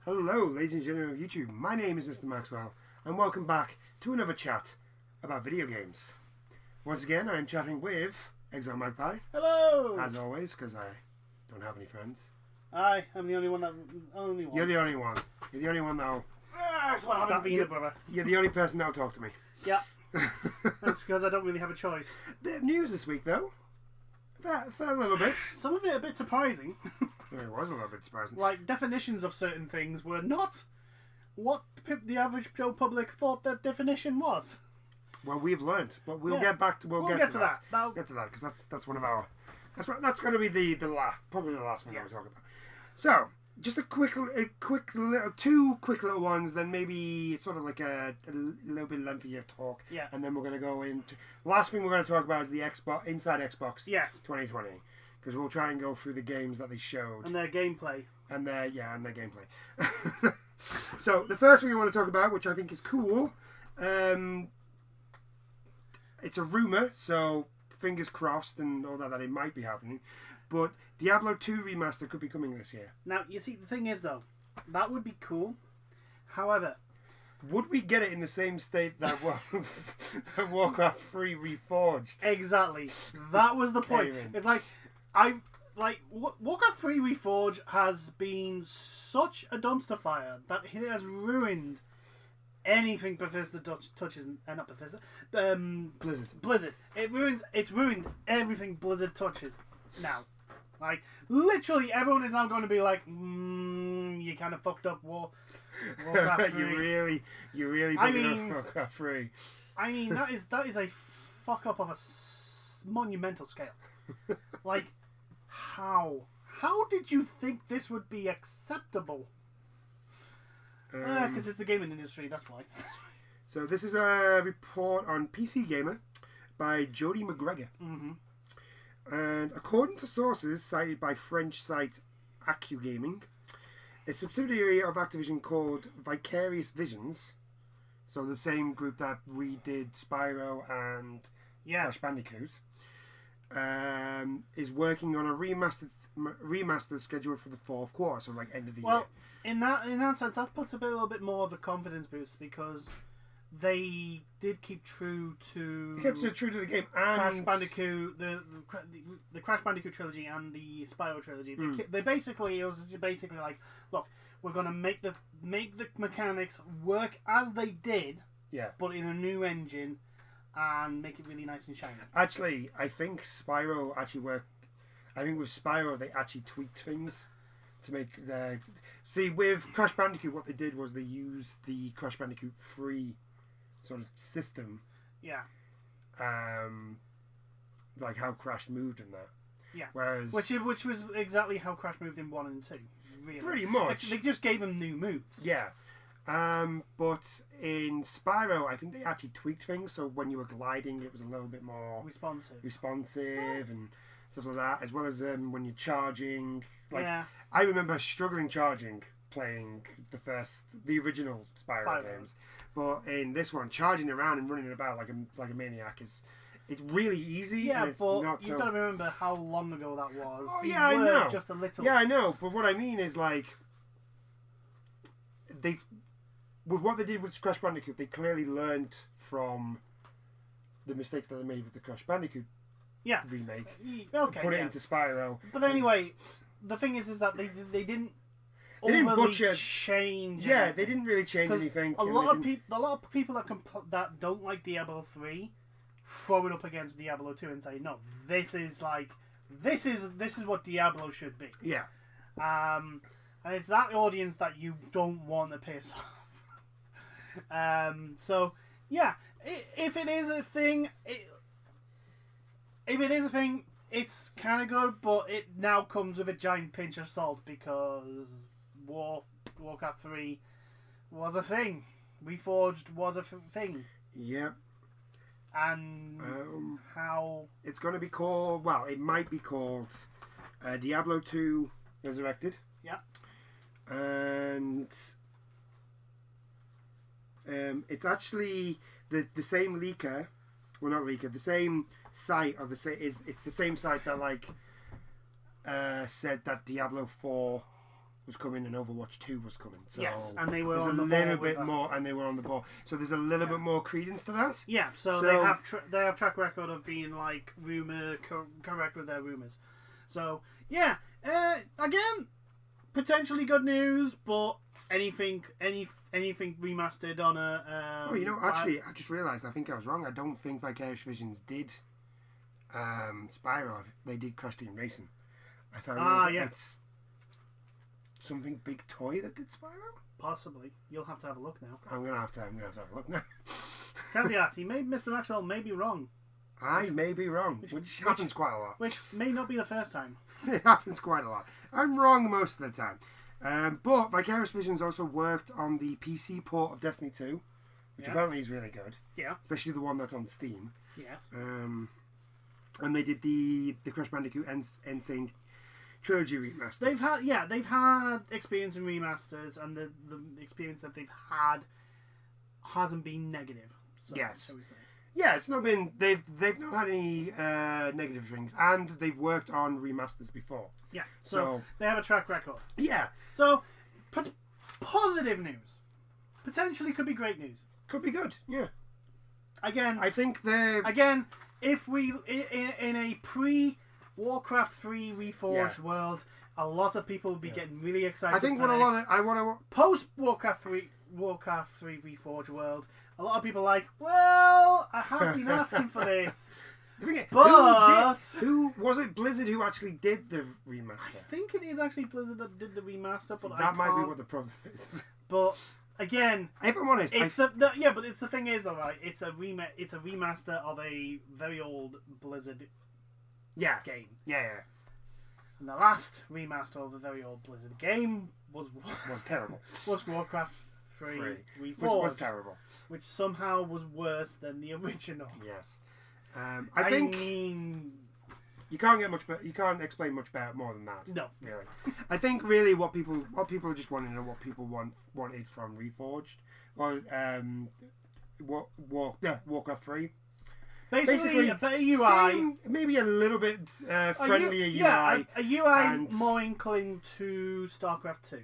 Hello, ladies and gentlemen of YouTube. My name is Mr. Maxwell, and welcome back to another chat about video games. Once again, I am chatting with Exile Magpie. Hello! As always, because I don't have any friends. I'm the only one You're the only one. You're the only one that'll... That's what happened to be the brother. You're the only person that'll talk to me. Yeah. That's because I don't really have a choice. Bit of news this week, though. Fair little bit. Some of it a bit surprising. It was a little bit surprising. Like, definitions of certain things were not what the average Joe public thought that definition was. Well, we've learnt, but we'll get back to we'll get to that. We'll get to that because that's one of our that's going to be the last probably the last one that we're talking about. So just two quick little ones, then maybe sort of like a little bit lengthier talk. Yeah. And then we're going to go into the last thing we're going to talk about is the Xbox Inside Xbox. Yes. 2020, because we'll try and go through the games that they showed and their gameplay. And their gameplay. So the first thing I want to talk about, which I think is cool, it's a rumor, so fingers crossed and all that it might be happening. But Diablo 2 remaster could be coming this year. Now, you see, the thing is, though, that would be cool. However, would we get it in the same state that Warcraft 3 Reforged? Exactly. That was the point. It's like, Warcraft 3 Reforged has been such a dumpster fire that it has ruined anything Bethesda touches, not Bethesda, Blizzard. It's ruined everything Blizzard touches now. Like, literally everyone is now going to be like, you kind of fucked up Warcraft 3. you really up Warcraft 3. I mean, that is a fuck up of a monumental scale. Like, how did you think this would be acceptable? Because it's the gaming industry, that's why. So this is a report on PC Gamer by Jody McGregor. Mm-hmm. And according to sources cited by French site AccuGaming, a subsidiary of Activision called Vicarious Visions, so the same group that redid Spyro and Crash Bandicoot, is working on a remaster scheduled for the fourth quarter, so like end of the year. Well, in that sense, that puts a little bit more of a confidence boost because they did keep true to the game and Crash Bandicoot, the Crash Bandicoot trilogy and the Spyro trilogy. It was basically like, look, we're gonna make the mechanics work as they did, but in a new engine and make it really nice and shiny. Actually, I think Spyro actually worked. I think with Spyro they actually tweaked things to make the. See, with Crash Bandicoot, what they did was they used the Crash Bandicoot 3 sort of system. Yeah. Like how Crash moved in that. Yeah. Whereas which was exactly how Crash moved in 1 and 2. Really. Pretty much. They just gave him new moves. Yeah. But in Spyro, I think they actually tweaked things, so when you were gliding, it was a little bit more responsive and stuff like that, as well as when you're charging. Like, I remember struggling charging playing the original Spyro games, but in this one, charging around and running about like a maniac it's really easy. Yeah, and it's but not you've got to remember how long ago that was. Oh, yeah, I know. Just a little. Yeah, I know. But what I mean is, like, with what they did with Crash Bandicoot, they clearly learned from the mistakes that they made with the Crash Bandicoot remake. Okay, put it into Spyro. But anyway, the thing is that they didn't. They didn't butcher change. Yeah, anything. They didn't really change anything. A lot of people that don't like Diablo 3 throw it up against Diablo 2 and say, no, this is what Diablo should be. Yeah. And it's that audience that you don't want to piss off. So yeah, if it is a thing, it's kind of good, but it now comes with a giant pinch of salt because Warcraft 3 was a thing. Reforged was a thing. Yep. And how it's going to be called? Well, it might be called Diablo 2 Resurrected. Yeah. And it's actually the same leaker. Well, not leaker. The same site of it's the same site that said that Diablo 4 was coming and Overwatch 2 was coming. So yes, and they were there's on a the little ball bit more, and they were on the ball. So there's a little bit more credence to that. Yeah, so they have track record of being like correct with their rumors. So yeah, again, potentially good news, but anything remastered on a. Actually, I just realised I think I was wrong. I don't think Vicarious Visions did Spyro. They did Crash Team Racing. I thought it's something big toy that did Spyro. Possibly. You'll have to have a look now. I'm gonna have to have a look now. Caveat: Mr. Maxwell may be wrong. I may be wrong, which happens quite a lot. Which may not be the first time. It happens quite a lot. I'm wrong most of the time. But Vicarious Visions also worked on the PC port of Destiny 2, which apparently is really good. Yeah. Especially the one that's on Steam. Yes. And they did the Crash Bandicoot Insane Trilogy remasters. They've had experience in remasters, and the experience that they've had hasn't been negative. So, yes. Yeah, it's not been. They've not had any negative things, and they've worked on remasters before. Yeah, so they have a track record. Yeah. So, positive news. Potentially could be great news. Could be good. Yeah. Again, I think they're if we in a pre-Warcraft 3 Reforged world, a lot of people will be getting really excited. I think post Warcraft 3 Reforged world. A lot of people are like, well, I have been asking for this. But who was it? Blizzard who actually did the remaster? I think it is actually Blizzard that did the remaster, but that might be what the problem is. But again, if I'm honest, but the thing is, alright, it's a remaster of a very old Blizzard game. Yeah. And the last remaster of a very old Blizzard game was terrible. Was Warcraft 3 Reforged, was terrible, which somehow was worse than the original. Yes. I think you can't get much better. You can't explain much better more than that. No, really. I think really what people are just wanting to know what people wanted from Reforged or Warcraft 3. Basically a better UI, maybe a little bit friendlier UI. Yeah, a UI more inclined to StarCraft 2.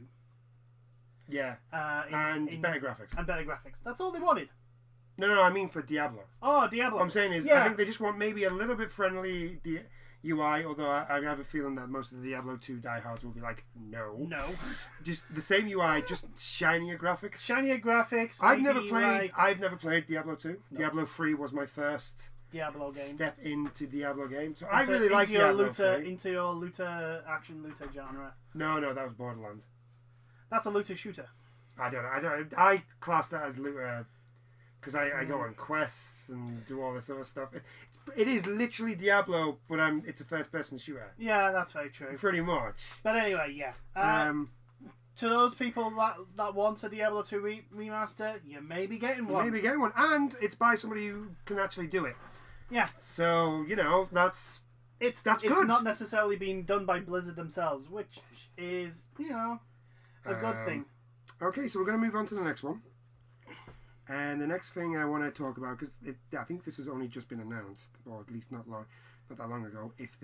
Yeah, and better graphics. And better graphics. That's all they wanted. No, I mean for Diablo. Oh, Diablo. What I'm saying is, I think they just want maybe a little bit friendly UI, although I have a feeling that most of the Diablo 2 diehards will be like, no. Just the same UI, just shinier graphics. Shinier graphics. I've never played Diablo 2. No. Diablo 3 was my first Diablo game. Step into Diablo game. So I really like Diablo 3. Into your action looter genre. No, that was Borderlands. That's a looter shooter. I don't know. I class that as looter because I go on quests and do all this other stuff. It is literally Diablo, but it's a first-person shooter. Yeah, that's very true. Pretty much. But anyway, yeah. To those people that want a Diablo 2 remaster, you may be getting one. And it's by somebody who can actually do it. Yeah. So, that's good. It's not necessarily being done by Blizzard themselves, which is, a good thing. Okay, so we're going to move on to the next one. And the next thing I want to talk about, because I think this has only just been announced, or at least not that long ago. If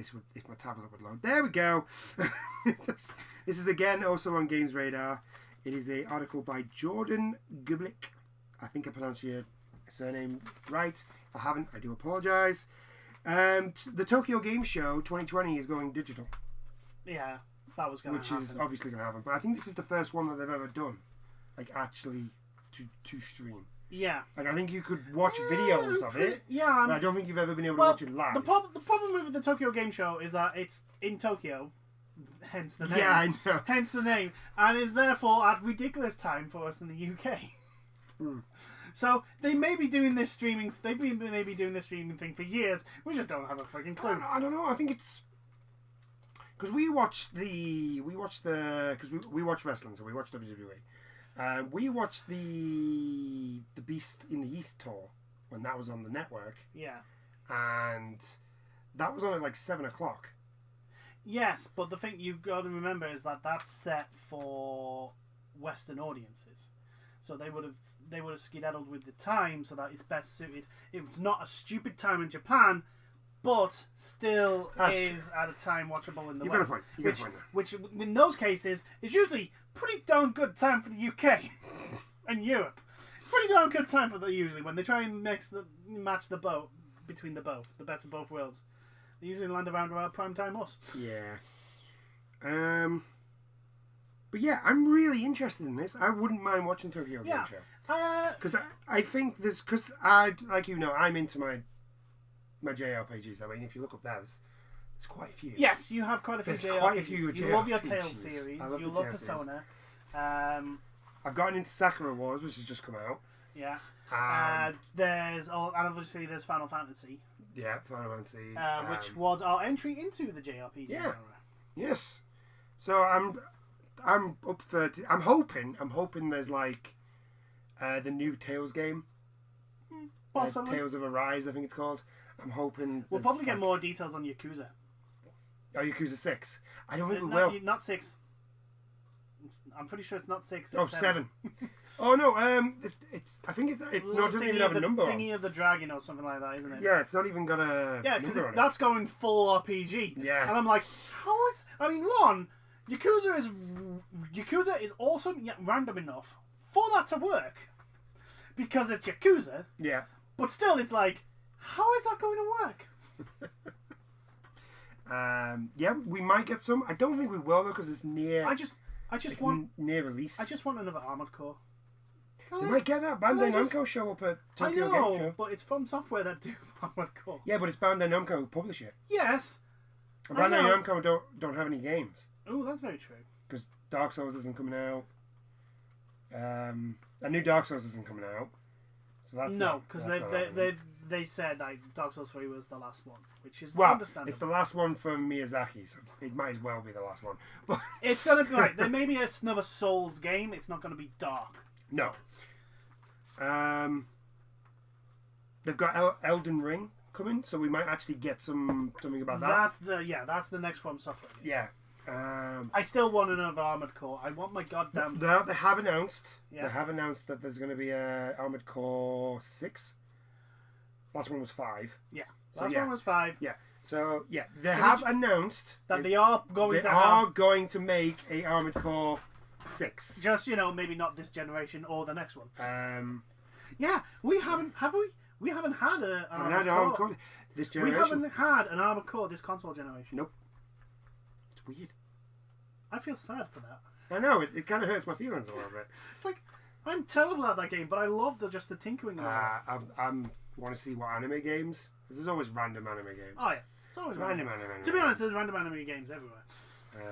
my tablet would load, there we go. This is again also on Games Radar. It is an article by Jordan Gublik. I think I pronounced your surname right. If I haven't, I do apologise. The Tokyo Game Show 2020 is going digital. Yeah, that was going to happen. Which is obviously going to happen. But I think this is the first one that they've ever done, like actually to stream. Yeah. Like, I think you could watch videos of it. Yeah. But I don't think you've ever been able to watch it live. The problem with the Tokyo Game Show is that it's in Tokyo, hence the name. Yeah, I know. Hence the name. And is therefore at ridiculous time for us in the UK. So they may be doing this streaming. They've been maybe doing this streaming thing for years. We just don't have a freaking clue. I don't know. I think it's because we watch wrestling, so we watch WWE. We watched the Beast in the East tour when that was on the network. Yeah. And that was on at like 7:00. Yes, but the thing you've got to remember is that that's set for Western audiences. So they would have skedaddled with the time so that it's best suited. It was not a stupid time in Japan, but still is at a time watchable in the West. Which in those cases is usually pretty darn good time for the UK and Europe. Pretty darn good time for usually when they try and match the boat between the best of both worlds. They usually land around prime time us. Yeah. But yeah, I'm really interested in this. I wouldn't mind watching Tokyo Game Show. Because I think this, because like I'm into my JRPGs. I mean, if you look up that, there's quite a few. Yes, you have quite a few. There's quite a few. You love your Tales series. You love Persona. I've gotten into Sakura Wars, which has just come out. Yeah. And obviously there's Final Fantasy. Yeah, Final Fantasy. Which was our entry into the JRPG genre. Yes. So I'm up for. I'm hoping there's like the new Tales game. Tales of Arise, I think it's called. I'm hoping we'll probably get more details on Yakuza. Oh, Yakuza 6. I don't think we will. Not 6. I'm pretty sure it's not 6. It's 7. Oh no, it's. I think it doesn't even have a number. Thingy of the Dragon or something like that, isn't it? Yeah, it's not even got a. Yeah, because that's going full RPG. Yeah. And I'm like, how is? I mean, one, Yakuza is awesome yet random enough for that to work, because it's Yakuza. Yeah. But still, it's like, how is that going to work? Yeah, we might get some. I don't think we will though, because it's near. I just want near release. I just want another Armored Core. You might get that Bandai Namco show up at Tokyo Game Show. But it's from Software that do Armored Core. Yeah, but it's Bandai Namco who publish it. Yes. And Bandai Namco don't have any games. Oh, that's very true. Because Dark Souls isn't coming out. A new Dark Souls isn't coming out. So that's because they said that Dark Souls 3 was the last one, which is understandable. It's the last one from Miyazaki, so it might as well be the last one. But it's gonna be right. Then maybe it's another Souls game. It's not gonna be Dark. No. Souls. They've got Elden Ring coming, so we might actually get something about that. That's the next From Software game. Yeah. I still want another Armored Core. I want my goddamn. They have announced. Yeah. They have announced that there's going to be a Armored Core 6. Last one was 5. Yeah. Last one was 5. Yeah. So yeah, they have announced that they are going to make a Armored Core 6. Just maybe not this generation or the next one. Yeah, we haven't we haven't had an Armored Core this generation. We haven't had an Armored Core this console generation. Nope. It's weird. I feel sad for that. I know, it kind of hurts my feelings a little bit. It's like, I'm terrible at that game, but I love the tinkering of it. I want to see what anime games, because there's always random anime games. Oh yeah, it's always random anime. To be honest, there's random anime games everywhere.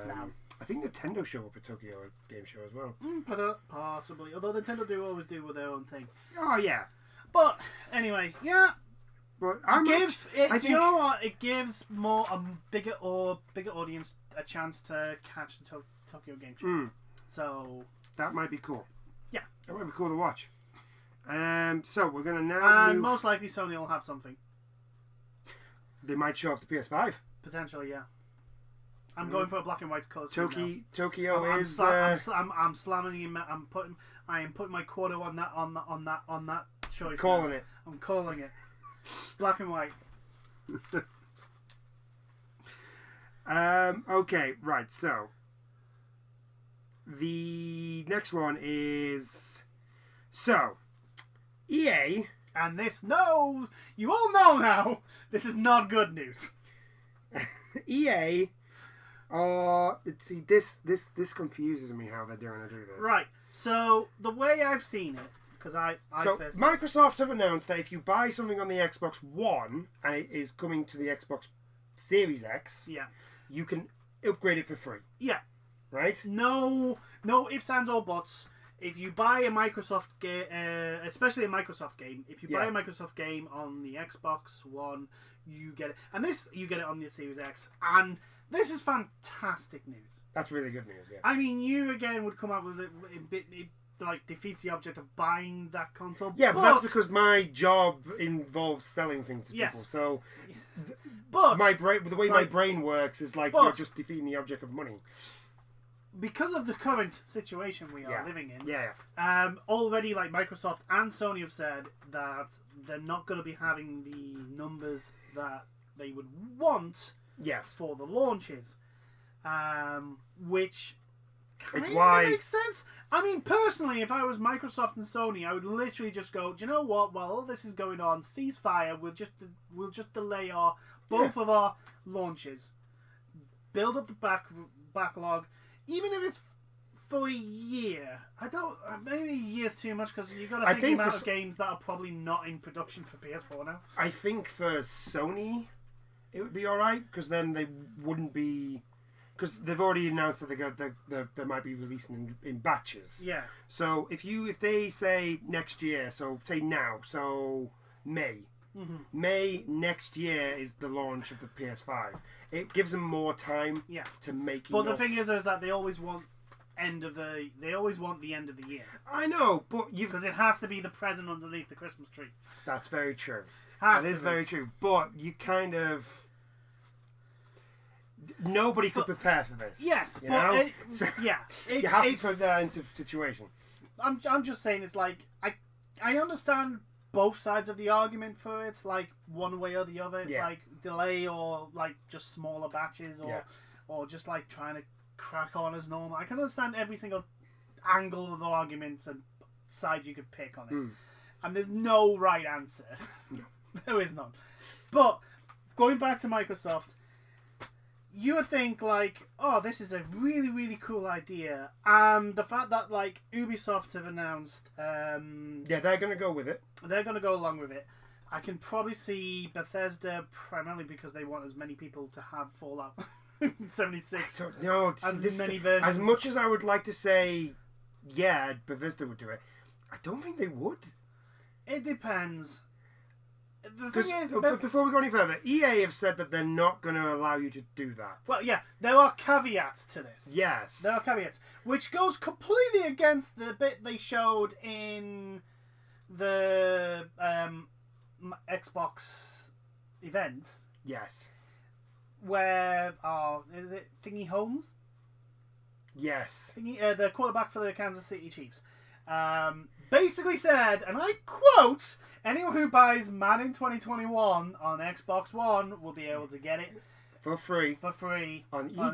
Now. I think Nintendo show up at Tokyo Game Show as well. Possibly, although Nintendo always do their own thing. Oh yeah. But anyway, yeah. But you know what? It gives a bigger audience a chance to catch the Tokyo Game Show. So that might be cool. Yeah, that might be cool to watch. So we're gonna now. And most likely Sony will have something. They might show off the PS5. Potentially, yeah. I'm going for a black and white colour. Tokyo is. I'm slamming him. I am putting my quarter on that choice. I'm calling it. Black and white. Okay, right. So the next one is EA, and you all know now. This is not good news. EA. See, this confuses me how they're going to do this. Right. So the way I've seen it, because Microsoft have announced that if you buy something on the Xbox One and it is coming to the Xbox Series X, you can upgrade it for free. Yeah. Right. No ifs, ands, or buts. If you buy a Microsoft game, especially a Microsoft game, if you buy a Microsoft game on the Xbox One, you get it, and you get it on the Series X, and this is fantastic news. That's really good news, yeah. I mean, you again would come up with it like defeats the object of buying that console. Yeah, but that's because my job involves selling things to people. So, but the way my brain works is like you're just defeating the object of money. Because of the current situation we are living in, already like Microsoft and Sony have said that they're not going to be having the numbers that they would want for the launches, which kind of makes sense. I mean, personally, if I was Microsoft and Sony, I would literally just go, do you know what? While all this is going on, ceasefire. We'll just delay both of our launches, build up the backlog, even if it's for a year. Maybe a year's too much because you've got to think the amount of games that are probably not in production for PS4 now. I think for Sony, it would be alright because then they wouldn't be. Because they've already announced that they might be releasing in batches. Yeah. So if they say next year, so say now, so May. Mm-hmm. May next year is the launch of the PS5. It gives them more time to make. But the thing is that they always want the end of the year. I know, but because it has to be the present underneath the Christmas tree. That's very true. That is very true. But you kind of. Nobody could prepare for this. Yes, you know? You have to put that into a situation. I'm just saying, it's like I understand both sides of the argument for it, like one way or the other. It's like delay or like just smaller batches or just like trying to crack on as normal. I can understand every single angle of the argument and side you could pick on it, and there's no right answer. No. There is none. But going back to Microsoft. You would think, like, oh, this is a really, really cool idea. And the fact that, like, Ubisoft have announced... they're going to go with it. They're going to go along with it. I can probably see Bethesda, primarily because they want as many people to have Fallout 76 many versions. As much as I would like to say, yeah, Bethesda would do it, I don't think they would. It depends. The thing is, before we go any further, EA have said that they're not going to allow you to do that. Well, yeah, there are caveats to this. Yes. There are caveats, which goes completely against the bit they showed in the Xbox event. Yes. Where, is it Thingy Holmes? Yes. The quarterback for the Kansas City Chiefs. Basically said, and I quote, anyone who buys Madden 2021 on Xbox One will be able to get it for free. He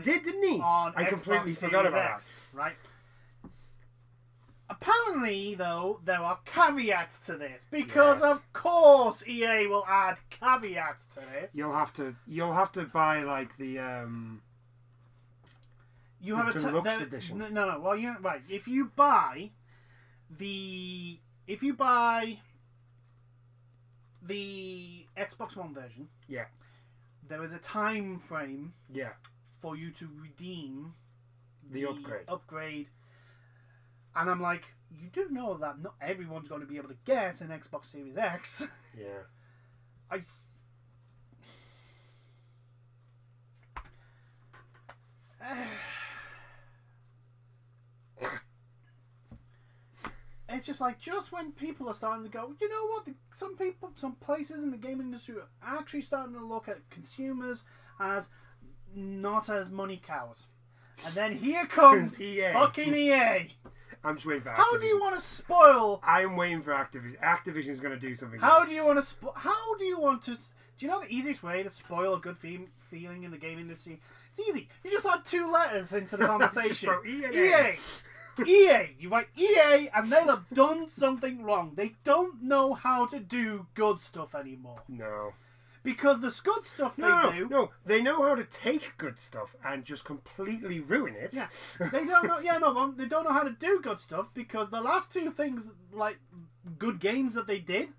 did, didn't he? I completely forgot about that. Right. Apparently, though, there are caveats to this because, of course, EA will add caveats to this. You'll have to buy like the deluxe edition. No. Well, right. If you buy the Xbox One version, there is a time frame, for you to redeem the upgrade. And I'm like, you do know that not everyone's going to be able to get an Xbox Series X. Yeah. It's just like, just when people are starting to go, you know what, some places in the gaming industry are actually starting to look at consumers as not as money cows. And then here comes EA. Fucking EA. I'm just waiting for Activision. How do you want to spoil... I'm waiting for Activision. Activision's going to do something. How do you want to... Do you know the easiest way to spoil a good feeling in the game industry? It's easy. You just add 2 letters into the conversation. EA. EA. You write EA and they'll have done something wrong. They don't know how to do good stuff anymore. No. Because the good stuff they do... No, they know how to take good stuff and just completely ruin it. Yeah. They don't know... they don't know how to do good stuff because the last 2 things, like, good games that they did,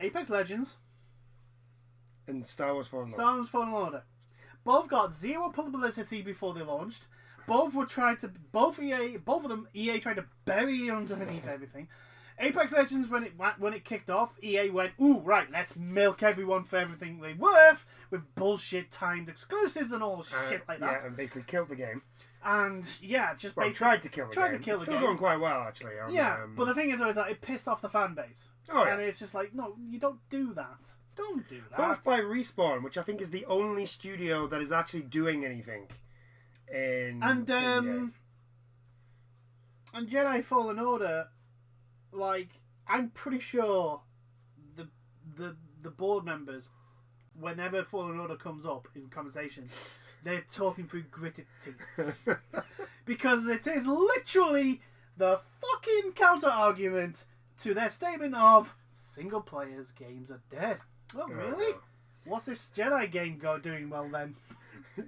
Apex Legends... and Star Wars Fallen Order. Star Wars Fallen Order. Both got 0 publicity before they launched. Both of them, EA tried to bury underneath everything. Apex Legends, when it kicked off, EA went, ooh, right, let's milk everyone for everything they're worth with bullshit timed exclusives and all shit like that. Yeah, and basically killed the game. And, basically... tried to kill the game. It's still going quite well, actually. But the thing is always that it pissed off the fan base. Oh, yeah. And it's just like, no, you don't do that. Don't do that. Both by Respawn, which I think is the only studio that is actually doing anything. And Jedi Fallen Order, like, I'm pretty sure the board members whenever Fallen Order comes up in conversation, they're talking through gritted teeth. Because it is literally the fucking counter-argument to their statement of single players games are dead. Oh, really? What's this Jedi game doing well then?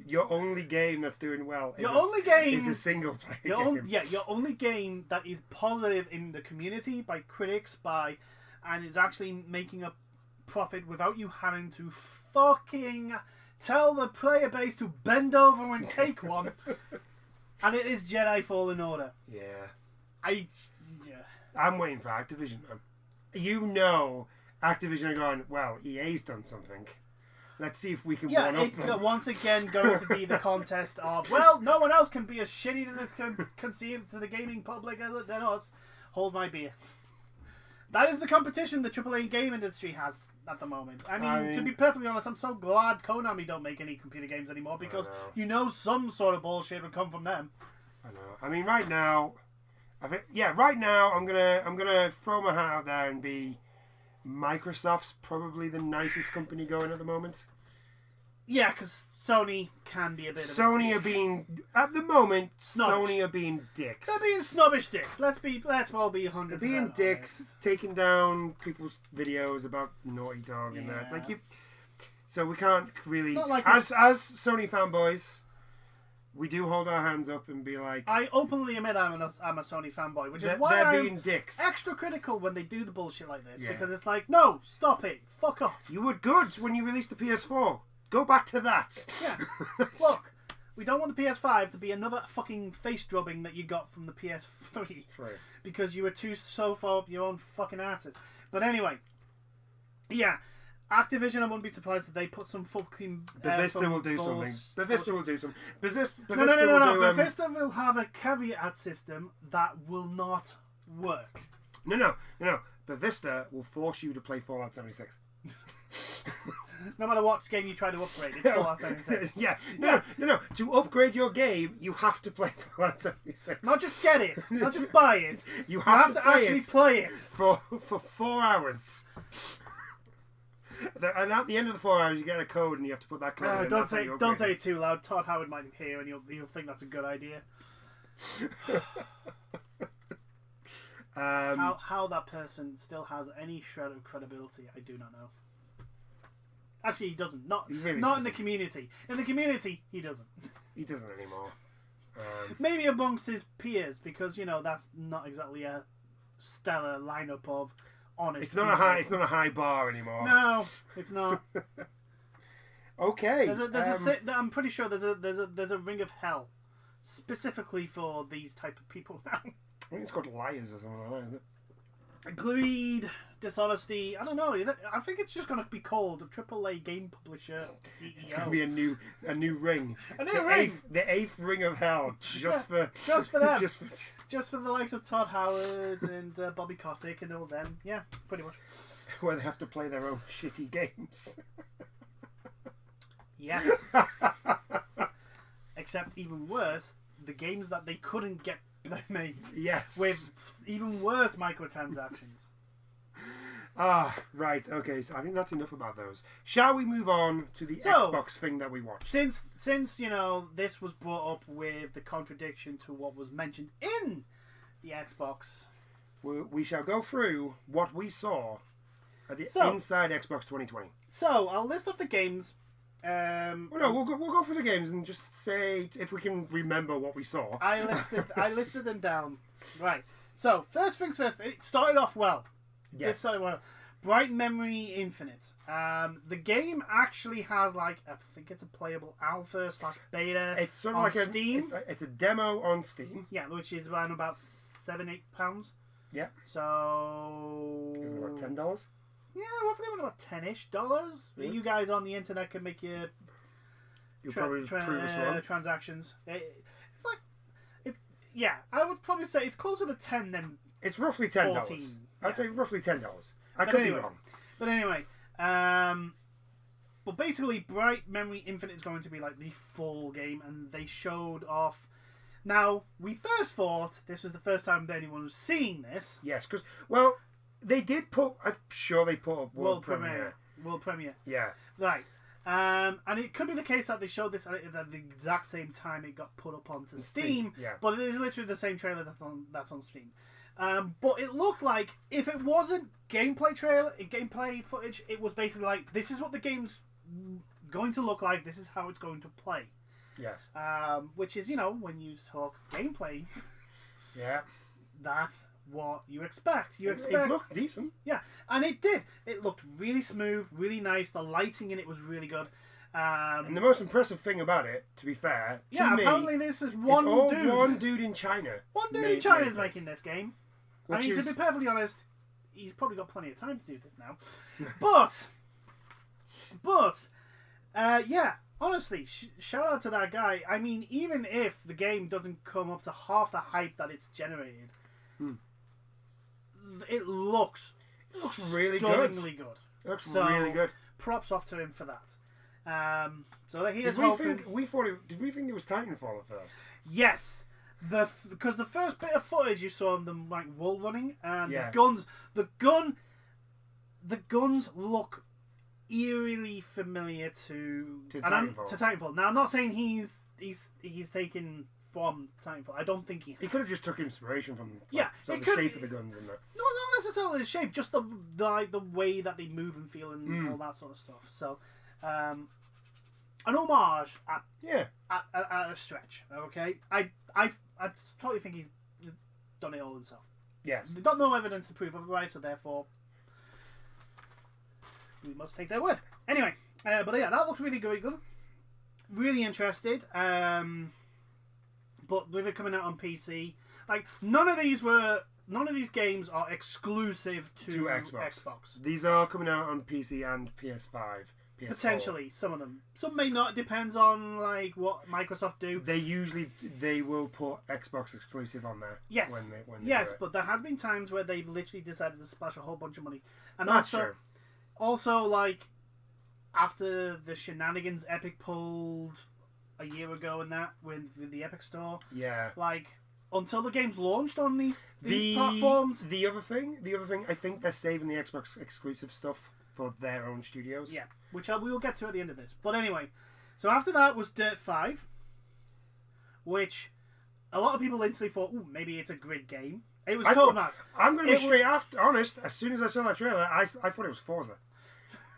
Your only game that's doing well is a single player game. Your only game that is positive in the community by critics and is actually making a profit without you having to fucking tell the player base to bend over and take one. And it is Jedi Fallen Order. Yeah. I'm waiting for Activision, man. You know Activision are going, well, EA's done something. Let's see if we can one up them. Yeah, once again going to be the contest of, well, no one else can be as shitty to the gaming public than us. Hold my beer. That is the competition the AAA game industry has at the moment. I mean, to be perfectly honest, I'm so glad Konami don't make any computer games anymore because some sort of bullshit would come from them. I know. I mean, right now, I'm gonna throw my hat out there and be Microsoft's probably the nicest company going at the moment. Yeah, because Sony can be a bit Sony are being, at the moment, snobbish. Sony are being dicks. They're being snobbish dicks. Let's all be 100%. They're being dicks, taking down people's videos about Naughty Dog and that. So we can't really, as Sony fanboys, we do hold our hands up and be like... I openly admit I'm a Sony fanboy, which is why they're being dicks. Extra critical when they do the bullshit like this. Yeah. Because it's like, no, stop it. Fuck off. You were good when you released the PS4. Go back to that. Yeah. Look, we don't want the PS5 to be another fucking face drubbing that you got from the PS3. Right. Because you were too so far up your own fucking asses. But anyway, yeah. Activision, I wouldn't be surprised if they put some fucking... Bethesda will do something. Bethesda will do something. No. Bethesda will have a caveat system that will not work. No. Bethesda will force you to play Fallout 76. No matter what game you try to upgrade, it's Fallout 76. Yeah. No. To upgrade your game, you have to play Fallout 76. Not just get it. Not just buy it. You have to actually play it. For 4 hours. And at the end of the 4 hours, you get a code, and you have to put that code in. Don't say it too loud. Todd Howard might hear, and you'll think that's a good idea. How that person still has any shred of credibility, I do not know. Actually, he doesn't. Not in the community. In the community, he doesn't. He doesn't anymore. Maybe amongst his peers, because that's not exactly a stellar lineup of. Honest. It's not a high bar anymore. No, it's not. Okay. I'm pretty sure there's a ring of hell specifically for these type of people now. I think it's called liars or something like that, isn't it? Greed, dishonesty. I don't know. I think it's just going to be called a AAA game publisher CEO. It's going to be a new ring. The eighth ring of hell, just for them. Just for the likes of Todd Howard and Bobby Kotick and all them. Yeah, pretty much. Where they have to play their own shitty games. Yes. Except even worse, the games that they couldn't get made. Yes. With even worse microtransactions. Right. Okay. So I think that's enough about those. Shall we move on to the Xbox thing that we watched? Since this was brought up with the contradiction to what was mentioned in the Xbox, we shall go through what we saw at the Inside Xbox 2020. So I'll list off the games. We'll go through the games and just say if we can remember what we saw. I listed them down. Right. So first things first. It started off well. Yes. It started well. Bright Memory Infinite. The game actually has I think it's a playable alpha / beta. It's sort of like Steam. It's a demo on Steam. Yeah, which is around about £7-8. Yeah. So. About $10. Yeah, roughly about $10-ish. Yeah. You guys on the internet can make your probably prove us wrong. Transactions. I would probably say it's closer to 10 than. It's roughly $10. 14. I'd say roughly $10. I could be wrong. But anyway, but basically, Bright Memory Infinite is going to be like the full game, and they showed off. Now, we first thought this was the first time that anyone was seeing this. Yes, because they did put. I'm sure they put up World Premiere. World Premiere. Yeah. Right. And it could be the case that they showed this at the exact same time it got put up onto Steam. Yeah. But it is literally the same trailer that's on Steam. But it looked like if it wasn't gameplay footage, it was basically like, this is what the game's going to look like. This is how it's going to play. Yes. Which is, when you talk gameplay, yeah, that's what you expect. It looked decent. Yeah, and it did. It looked really smooth, really nice. The lighting in it was really good. And the most impressive thing about it, to be fair, to me, apparently this is one dude in China. One dude in China is making this game. To be perfectly honest, he's probably got plenty of time to do this now. but, yeah, honestly, shout out to that guy. I mean, even if the game doesn't come up to half the hype that it's generated, it looks really stunningly good. It looks really good. Props off to him for that. So he is hoping. Did we think it was Titanfall at first? Yes. Because the first bit of footage you saw of them like wall running and the guns look eerily familiar to Titanfall. Now I'm not saying he's taken from Titanfall. I don't think he has. He could have just took inspiration from the shape of the guns and that. No, not necessarily the shape, just the way that they move and feel and all that sort of stuff. So, an homage at a stretch. Okay, I totally think he's done it all himself. Yes, they've got no evidence to prove otherwise, so therefore we must take their word. Anyway, but yeah, that looks really good. Really interested. But with it coming out on PC, like none of these games are exclusive to Xbox. These are coming out on PC and PS5. PS4. Potentially, some of them. Some may not. Depends on like what Microsoft do. They will put Xbox exclusive on there. Yes. When they yes, do it. But there has been times where they've literally decided to splash a whole bunch of money. And That's true. Also, like after the shenanigans Epic pulled a year ago and that with the Epic Store. Yeah. Like until the game's launched on these platforms. The other thing, I think they're saving the Xbox exclusive stuff for their own studios. Yeah, which we will get to at the end of this. But anyway, so after that was Dirt 5, which a lot of people instantly thought, ooh, maybe it's a grid game. It was Codemasters. I'm going to be straight honest. As soon as I saw that trailer, I thought it was Forza.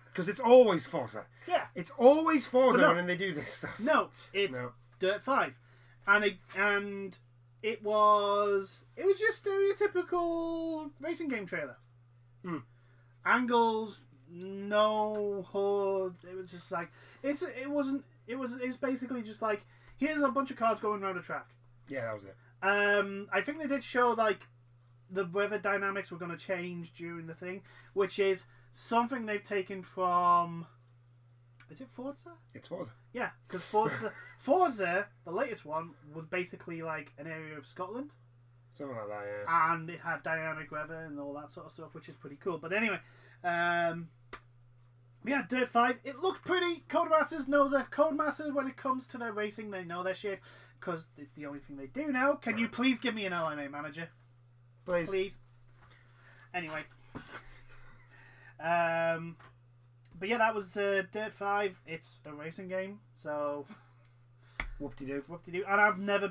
Because it's always Forza. Yeah. It's always Forza when they do this stuff. No, it's Dirt 5. And it was just stereotypical racing game trailer. Angles, no HUD. It was just like it was basically just like, here's a bunch of cars going around a track. Yeah, that was it. I think they did show like the weather dynamics were going to change during the thing, which is something they've taken from. Is it Forza? It's Forza. Yeah, because Forza, the latest one, was basically like an area of Scotland. Something like that, yeah. And it had dynamic weather and all that sort of stuff, which is pretty cool. But anyway, yeah, Dirt 5, it looks pretty. Codemasters know their Codemasters when it comes to their racing. They know their shit because it's the only thing they do now. Can you please give me an LMA manager? Please. Anyway. But yeah, that was Dirt 5. It's a racing game, so whoop-de-doo. And I've never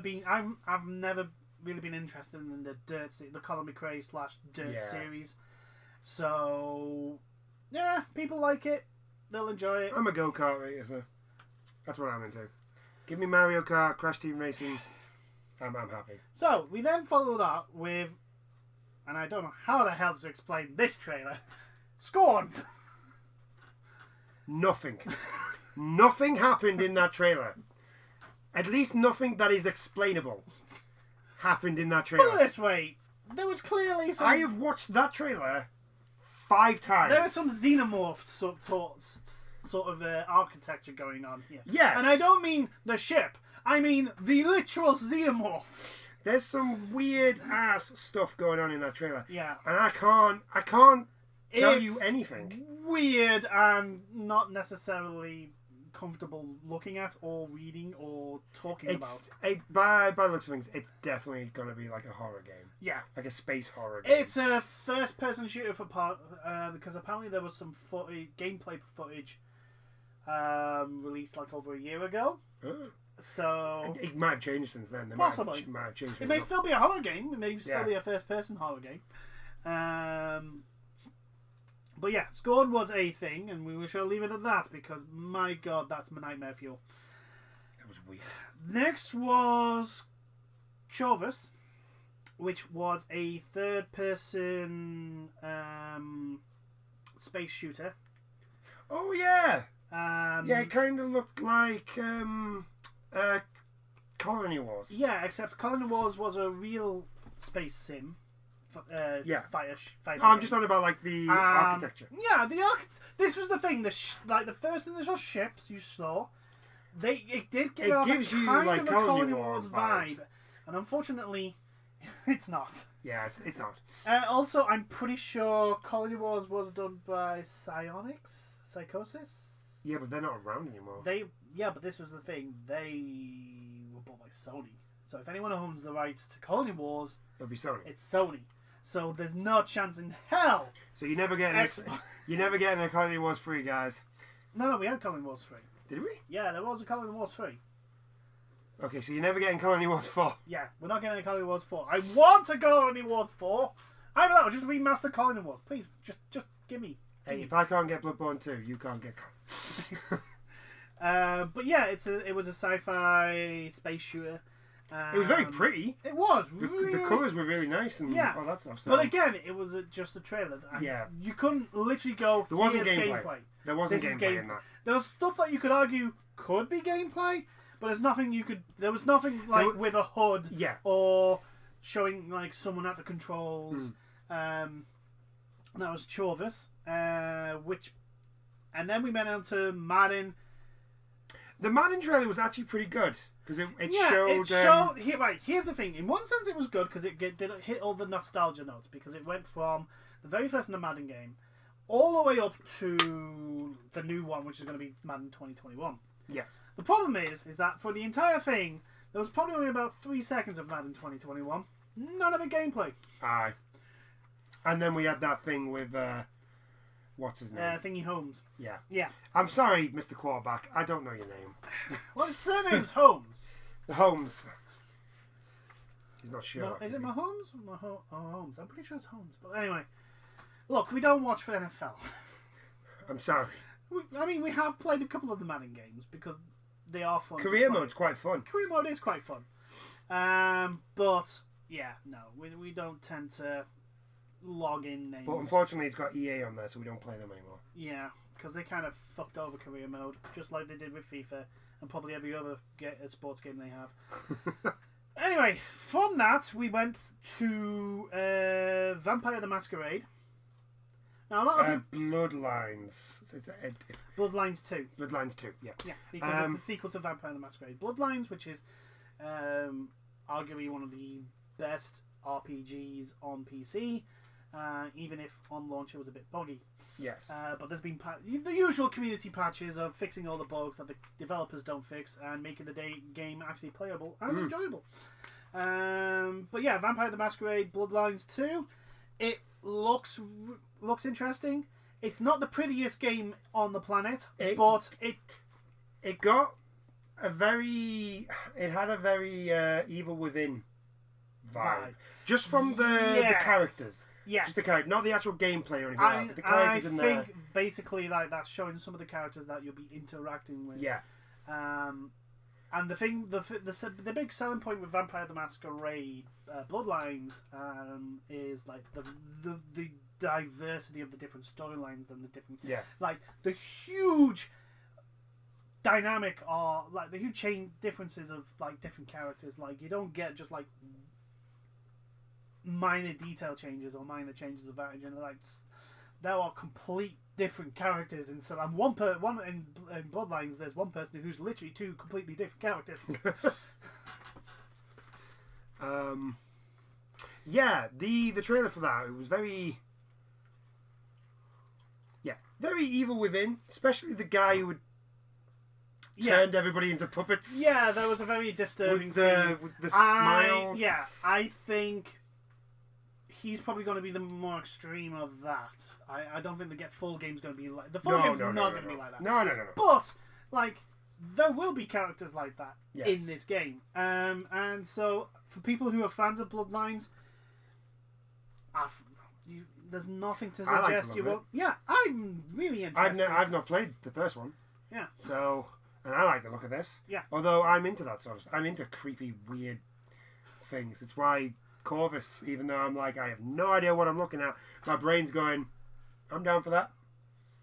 really been interested in the Colin McRae / Dirt series. So yeah, people like it. They'll enjoy it. I'm a go-kart racer, so that's what I'm into. Give me Mario Kart, Crash Team Racing. I'm happy. So we then followed up with, and I don't know how the hell to explain this trailer, Scorned. Nothing. Nothing happened in that trailer. At least nothing that is explainable happened in that trailer. Put it this way, there was clearly some. I have watched that trailer 5 times. There was some xenomorph sort of architecture going on here. Yes. And I don't mean the ship. I mean the literal xenomorph. There's some weird ass stuff going on in that trailer. Yeah. And I can't tell you anything. Weird and not necessarily comfortable looking at or reading or talking about. By the looks of things, it's definitely going to be like a horror game. Yeah. Like a space horror game. It's a first-person shooter for part because apparently there was some gameplay footage released like over a year ago. Oh. So it might have changed since then. Possibly. Might have changed. It may still be a horror game. It may still be a first-person horror game. But yeah, Scorn was a thing, and we shall leave it at that because my god, that's my nightmare fuel. That was weird. Next was Chauvis, which was a third-person space shooter. Oh yeah. Yeah, it kind of looked like Colony Wars. Yeah, except Colony Wars was a real space sim. Fighter I'm just talking about like the architecture. Yeah, this was the thing. Like the first initial ships you saw, it did give off gives you kind like of a Colony Wars vibe, and unfortunately, it's not. Yeah, it's not. Also, I'm pretty sure Colony Wars was done by Psychosis. Yeah, but they're not around anymore. But this was the thing. They were bought by Sony. So if anyone owns the rights to Colony Wars, it'll be Sony. It's Sony. So there's no chance in hell. So you never get a Colony Wars 3, guys. No, we had Colony Wars 3. Did we? Yeah, there was a Colony Wars 3. Okay, so you're never getting Colony Wars 4. Yeah, we're not getting a Colony Wars 4. I want a Colony Wars 4. I don't know, just remaster Colony Wars. Please, just give me. Hey, if I can't get Bloodborne 2, you can't get but yeah, it was a sci-fi space shooter. It was very pretty. It was. The colours were really nice and all that stuff. So. But again, it was just a trailer. You couldn't literally go, there wasn't gameplay. There wasn't gameplay in that. There was stuff that you could argue could be gameplay, but there's nothing you could... There was nothing like with a HUD or showing like someone at the controls. That was Chauvis, and then we went on to Madden. The Madden trailer was actually pretty good. Because it showed... here's the thing. In one sense, it was good because it hit all the nostalgia notes. Because it went from the very first Madden game all the way up to the new one, which is going to be Madden 2021. Yes. The problem is that for the entire thing, there was probably only about 3 seconds of Madden 2021. None of the gameplay. Aye. And then we had that thing with... what's his name? Thingy Holmes. Yeah. Yeah. I'm sorry, Mr. Quarterback. I don't know your name. Well, his surname's Holmes. Holmes. He's not sure. Is it Mahomes? Holmes. I'm pretty sure it's Holmes. But anyway, look, we don't watch for NFL. I'm sorry. We have played a couple of the Madden games because they are fun. Career mode's quite fun. Career mode is quite fun. But yeah, no, we don't tend to log in names. But unfortunately, it's got EA on there, so we don't play them anymore. Yeah, because they kind of fucked over career mode, just like they did with FIFA and probably every other sports game they have. Anyway, from that we went to Vampire the Masquerade. Now a lot of Bloodlines. Bloodlines 2. Bloodlines 2. Yeah. Yeah, because it's the sequel to Vampire the Masquerade. Bloodlines, which is arguably one of the best RPGs on PC. Even if on launch it was a bit buggy. Yes. But there's been the usual community patches of fixing all the bugs that the developers don't fix and making the game actually playable and enjoyable. But yeah, Vampire the Masquerade Bloodlines 2. It looks interesting. It's not the prettiest game on the planet, but it got a very... It had a very Evil Within vibe. Just from the characters. Yes. Just the character, not the actual gameplay or anything like that. The characters in there. I think basically like that's showing some of the characters that you'll be interacting with. Yeah. And the thing, the big selling point with Vampire the Masquerade Bloodlines is like the diversity of the different storylines and the different like the huge dynamic or like the huge chain differences of like different characters. Like you don't get just like minor detail changes or minor changes of attitude. Like there are complete different characters in some. And one in Bloodlines, there's one person who's literally two completely different characters. Yeah, the trailer for that, it was very Evil Within, especially the guy who would turned everybody into puppets. Yeah, that was a very disturbing scene. With the smiles. I think he's probably going to be the more extreme of that. I don't think the full game's going to be like... The full game's not going to be like that. No. But, like, there will be characters like that Yes. in this game. And so, for people who are fans of Bloodlines, there's nothing to suggest you won't... Yeah, I'm really interested. I've not played the first one. Yeah. So, and I like the look of this. Yeah. Although I'm into that sort of... I'm into creepy, weird things. It's why Corvus, even though I'm like, I have no idea what I'm looking at, my brain's going, I'm down for that.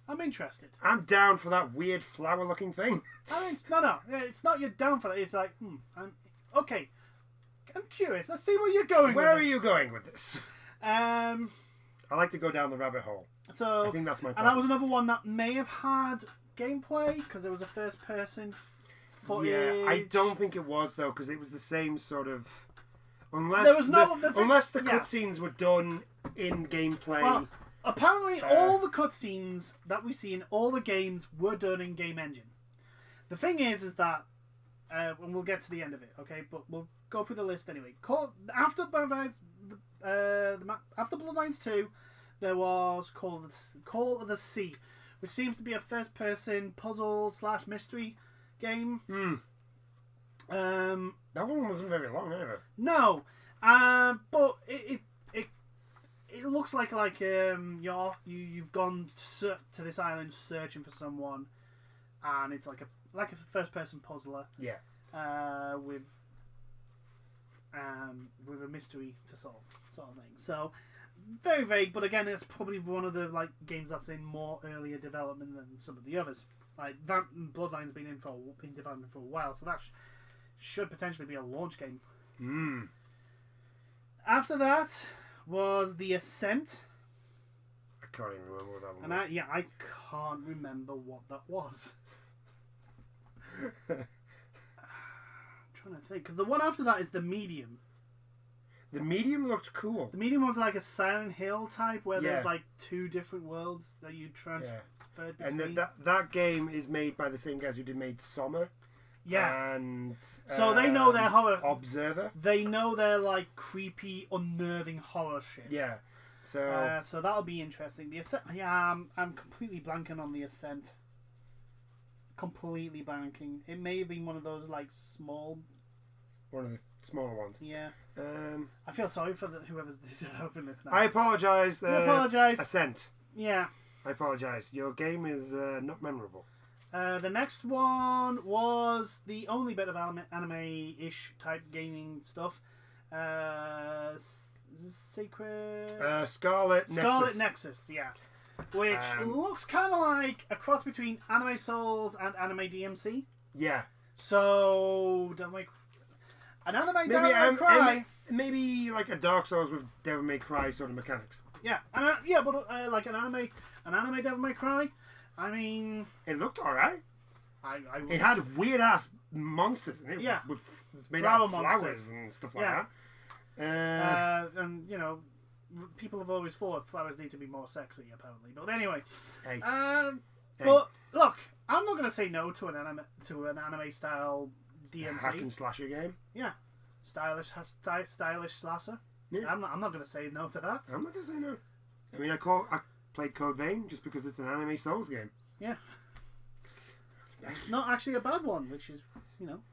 I'm interested. I'm down for that weird flower-looking thing. I mean, no. It's not you're down for that. It's like, okay. I'm curious. Let's see where you're going Where with are you going with this? I like to go down the rabbit hole. So, I think that's my plan. And that was another one that may have had gameplay, because there was a first-person footage. Yeah, I don't think it was, though, because it was the same sort of... Unless the cutscenes were done in gameplay... Well, apparently all the cutscenes that we see in all the games were done in game engine. The thing is that... and we'll get to the end of it, okay? But we'll go through the list anyway. After Bloodlines 2, there was Call of the Sea, which seems to be a first-person puzzle/mystery game. That one wasn't very long either. No, but it looks like you've gone to this island searching for someone, and it's like a first-person puzzler. Yeah. With a mystery to solve, sort of thing. So very vague, but again, it's probably one of the games that's in more earlier development than some of the others. Like Bloodline's been in development for a while, so that should potentially be a launch game. After that was The Ascent. I can't even remember what that one was. And I can't remember what that was. I'm trying to think, because the one after that is The Medium. The Medium looked cool. The Medium was like a Silent Hill type, where there's like two different worlds that you transferred between. And that game is made by the same guys who made Sommer. Yeah. And so they know their horror. Observer. They know their creepy, unnerving horror shit. Yeah. So that'll be interesting. The Ascent. Yeah, I'm completely blanking on The Ascent. Completely blanking. It may have been one of those small. One of the smaller ones. Yeah. I feel sorry for whoever's developing this now. I apologise. I apologise. Ascent. Yeah. I apologise. Your game is not memorable. The next one was the only bit of anime-ish type gaming stuff. Scarlet Nexus, yeah. Which looks kind of like a cross between Anime Souls and Anime DMC. Yeah. So, an Anime Devil May Cry. Maybe like a Dark Souls with Devil May Cry sort of mechanics. Yeah, but like an anime Devil May Cry. I mean, it looked alright. It had weird ass monsters in it. Yeah, with made out of flowers and stuff like that. And people have always thought flowers need to be more sexy, apparently. But anyway, but look, I'm not going to say no to an anime style DMC hack and slasher game. Yeah, stylish slasher. Yeah, I'm not going to say no to that. I'm not going to say no. I mean, I played Code Vein just because it's an Anime Souls game. Yeah. It's not actually a bad one, which is,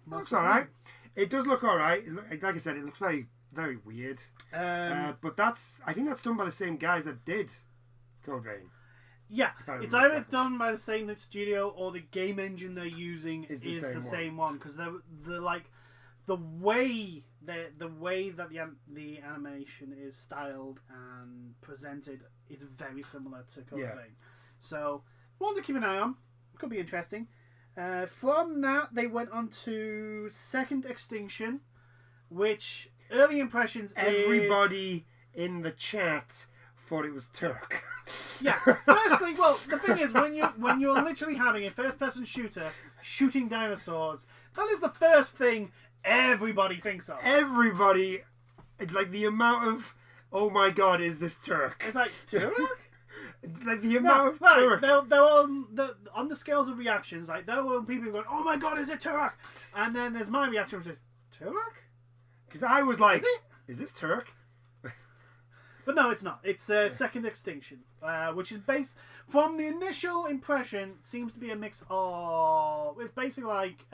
looks alright. It does look alright. Like I said, it looks very, very weird. But I think that's done by the same guys that did Code Vein. Yeah, it's either done by the same studio or the game engine they're using is the same one, because the way that the animation is styled and presented is very similar to Code Vein. So, one to keep an eye on. Could be interesting. From that, they went on to Second Extinction, which early impressions everybody in the chat thought it was Turk. Yeah. Firstly, well, the thing is, when you're literally having a first-person shooter shooting dinosaurs, that is the first thing everybody thinks of. Everybody, the amount of, oh my god, is this Turk? It's like, Turk? Like the amount of Turk. They're on the scales of reactions. There were people going, "Oh my god, is it Turk?" And then there's my reaction, which is Turk, because I was like, "Is this Turk?" But no, it's not. It's Second Extinction, which is based from the initial impression. Seems to be a mix of. It's basically like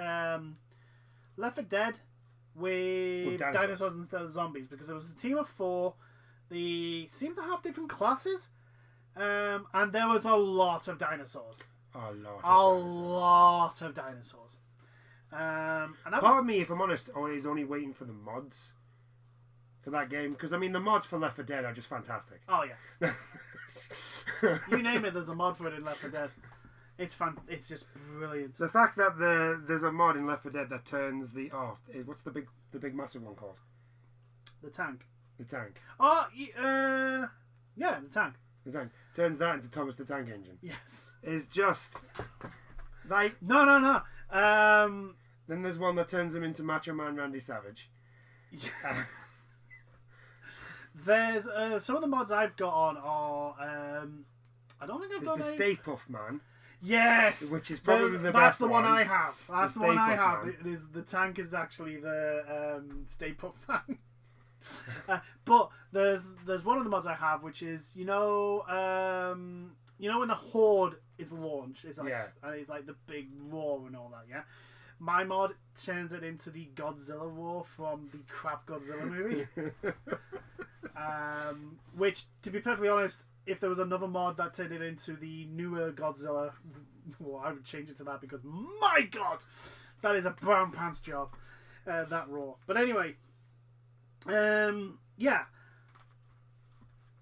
Left 4 Dead with dinosaurs instead of zombies, because it was a team of 4. They seem to have different classes, and there was a lot of dinosaurs. A lot of dinosaurs. And part of me, if I'm honest, is only waiting for the mods for that game, because I mean the mods for Left 4 Dead are just fantastic. Oh yeah. You name it, there's a mod for it in Left 4 Dead. It's fun. It's just brilliant. The fact that there's a mod in Left 4 Dead that turns the what's the big massive one called? The tank. The tank. Oh, yeah, the tank. The tank turns that into Thomas the Tank Engine. Yes. Is just like no. Then there's one that turns him into Macho Man Randy Savage. Yeah. There's some of the mods I've got on are I don't think I've done the Stay Puff Man. Yes, which is probably the best. That's the one I have. That's the one I have. The tank is actually the Stay Puff Man. But there's one of the mods I have, which is when the Horde is launched, it's like it's like the big roar and all that. Yeah, my mod turns it into the Godzilla roar from the crap Godzilla movie. Which, to be perfectly honest, if there was another mod that turned it into the newer Godzilla, well, I would change it to that, because my god, that is a brown pants job. That roar. But anyway. Yeah.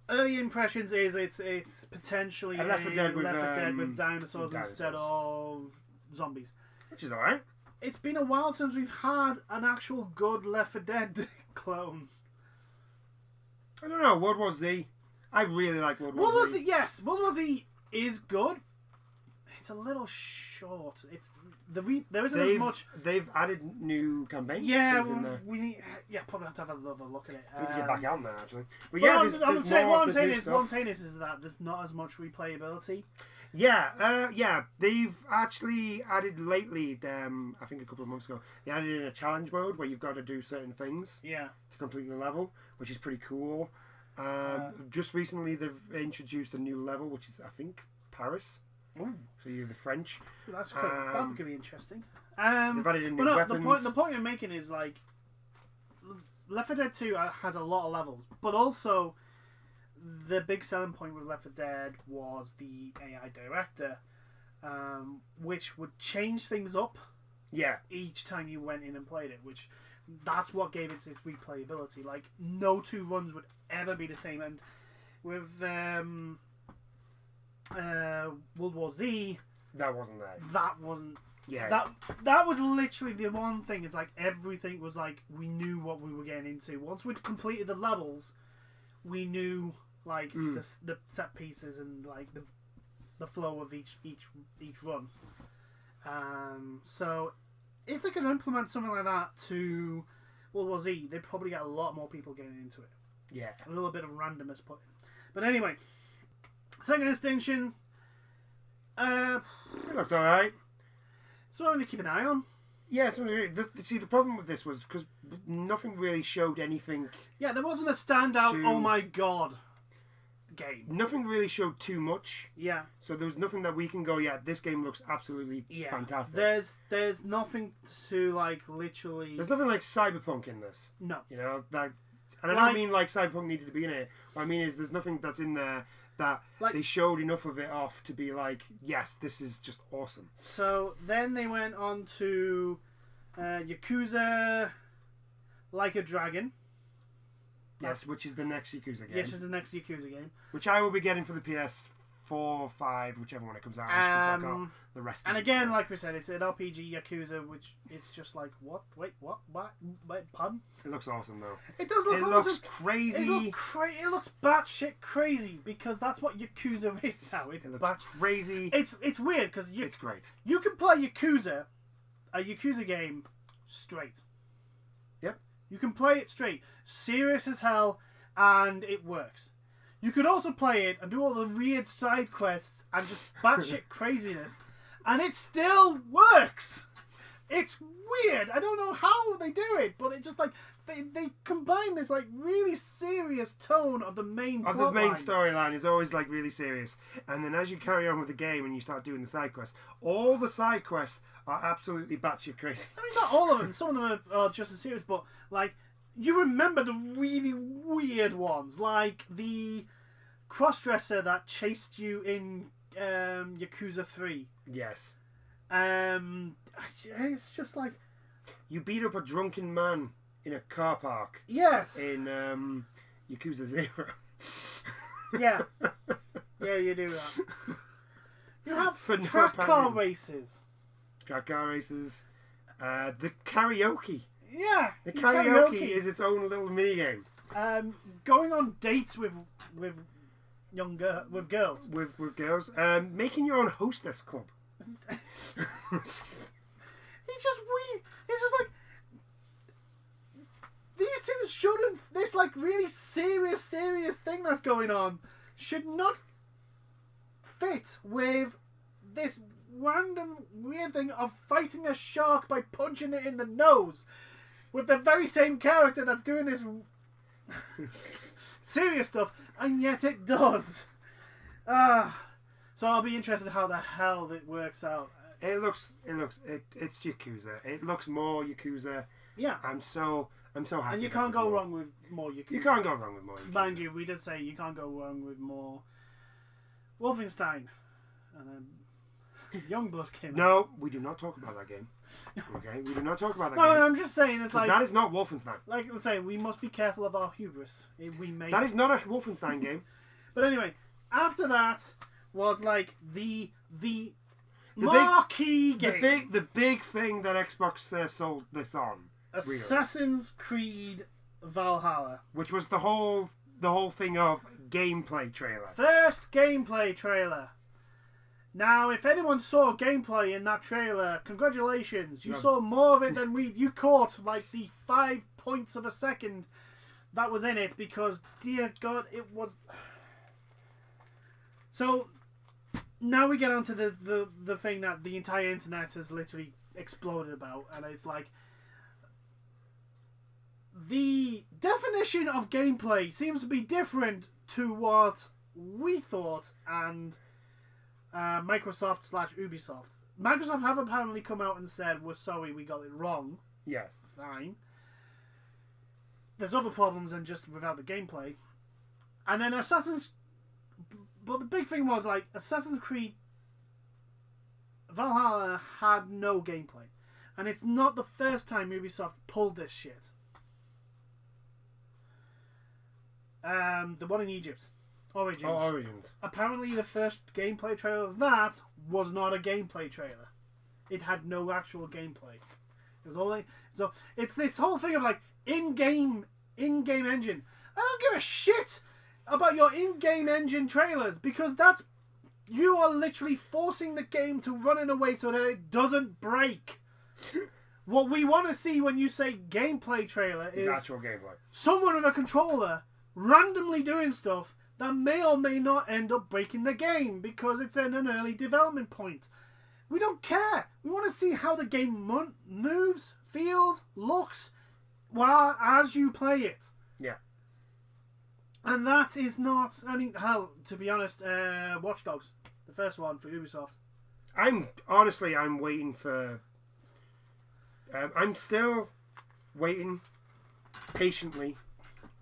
Early impressions is it's potentially Left 4 Dead with dinosaurs instead of zombies, which is alright. It's been a while since we've had an actual good Left 4 Dead clone. I don't know. World War Z. I really like World War Z. Yes, World War Z is good. It's a little short. It's there isn't as much. They've added new campaigns. Yeah, in there. we need. Yeah, probably have to have another look at it. We need to get back on there actually. But well, yeah, what I'm saying is that there's not as much replayability. Yeah, they've actually added lately. I think a couple of months ago, they added in a challenge mode where you've got to do certain things. Yeah. To complete the level, which is pretty cool. Just recently, they've introduced a new level, which is I think Paris. Ooh. So you're the French. That's cool. That could be interesting. They've added in new weapons. The point I'm making is like Left 4 Dead 2 has a lot of levels, but also the big selling point with Left 4 Dead was the AI director, which would change things up. Yeah. Each time you went in and played it, which that's what gave it its replayability. Like no two runs would ever be the same, and with World War Z, that wasn't there. That wasn't. Yeah. That was literally the one thing. It's like everything was like we knew what we were getting into. Once we'd completed the levels, we knew like the set pieces and like the flow of each run. So if they could implement something like that to World War Z, they'd probably get a lot more people getting into it. Yeah. A little bit of randomness put in. But anyway. Second Extinction. It looked alright. Something to keep an eye on. Yeah, the problem with this was because nothing really showed anything. Yeah, there wasn't a standout, oh my god, game. Nothing really showed too much. Yeah. So there was nothing that we can go, yeah, this game looks absolutely fantastic. There's nothing to, like, literally... There's nothing like Cyberpunk in this. No. You know, and I don't mean like Cyberpunk needed to be in it. What I mean is there's nothing that's in there that they showed enough of it off to be like, yes, this is just awesome. So then they went on to Yakuza Like a Dragon. Yes, which is the next Yakuza game. Yes, it's the next Yakuza game. Which I will be getting for the PS4 or 5, whichever one it comes out. Since I got the rest of it. And again, like we said, it's an RPG Yakuza, which it's just like, what? Wait, what? Wait, pardon? It looks awesome, though. It does look awesome. It looks crazy. It looks batshit crazy, because that's what Yakuza is now. It looks crazy. It's weird, because it's great. You can play a Yakuza game, straight. Yep. You can play it straight. Serious as hell, and it works. You could also play it and do all the weird side quests and just batshit craziness, and it still works. It's weird. I don't know how they do it, but it just like they combine this like really serious tone of the main storyline is always like really serious, and then as you carry on with the game and you start doing the side quests, all the side quests are absolutely batshit crazy. I mean, not all of them. Some of them are just as serious, but like you remember the really weird ones, like the crossdresser that chased you in Yakuza 3. Yes. It's just like you beat up a drunken man in a car park. Yes. In Yakuza 0. Yeah. Yeah, you do that. You have track car races. Track car races. The karaoke. Yeah. The karaoke is its own little mini game. Going on dates with girls. With girls. Making your own hostess club. It's just weird. It's just like these two shouldn't. This like really serious thing that's going on should not fit with this random weird thing of fighting a shark by punching it in the nose with the very same character that's doing this serious stuff, and yet it does. So I'll be interested how the hell it works out. It's Yakuza. It looks more Yakuza. Yeah. I'm so happy. And you can't go wrong with more Yakuza. You can't go wrong with more Yakuza. Mind you, we did say you can't go wrong with more Wolfenstein. And then Youngblood came out. No, we do not talk about that game. Okay? We do not talk about that game. No, I'm just saying it's like... that is not Wolfenstein. Like, let's say, we must be careful of our hubris. That is not a Wolfenstein game. But anyway, after that was like the marquee game. The big thing that Xbox sold this on. Assassin's Creed Valhalla. Which was the whole thing of gameplay trailer. First gameplay trailer. Now, if anyone saw gameplay in that trailer, congratulations. You saw more of it than you caught like the 5 points of a second that was in it, because dear God, it was... So now we get onto the thing that the entire internet has literally exploded about, and it's like the definition of gameplay seems to be different to what we thought and Microsoft / Ubisoft. Microsoft have apparently come out and said, we're sorry, we got it wrong. Yes. Fine. There's other problems than just without the gameplay. And then but the big thing was, like, Assassin's Creed Valhalla had no gameplay. And it's not the first time Ubisoft pulled this shit. The one in Egypt. Origins. Oh, Origins. Apparently the first gameplay trailer of that was not a gameplay trailer. It had no actual gameplay. It was all so it's this whole thing of like in-game engine. I don't give a shit about your in-game engine trailers, because you are literally forcing the game to run in a way so that it doesn't break. What we want to see when you say gameplay trailer is actual gameplay. Someone with a controller randomly doing stuff that may or may not end up breaking the game because it's in an early development point. We don't care. We want to see how the game moves, feels, looks as you play it. Yeah. And that is not... I mean, hell, to be honest, Watch Dogs, the first one for Ubisoft. I'm waiting for... I'm still waiting patiently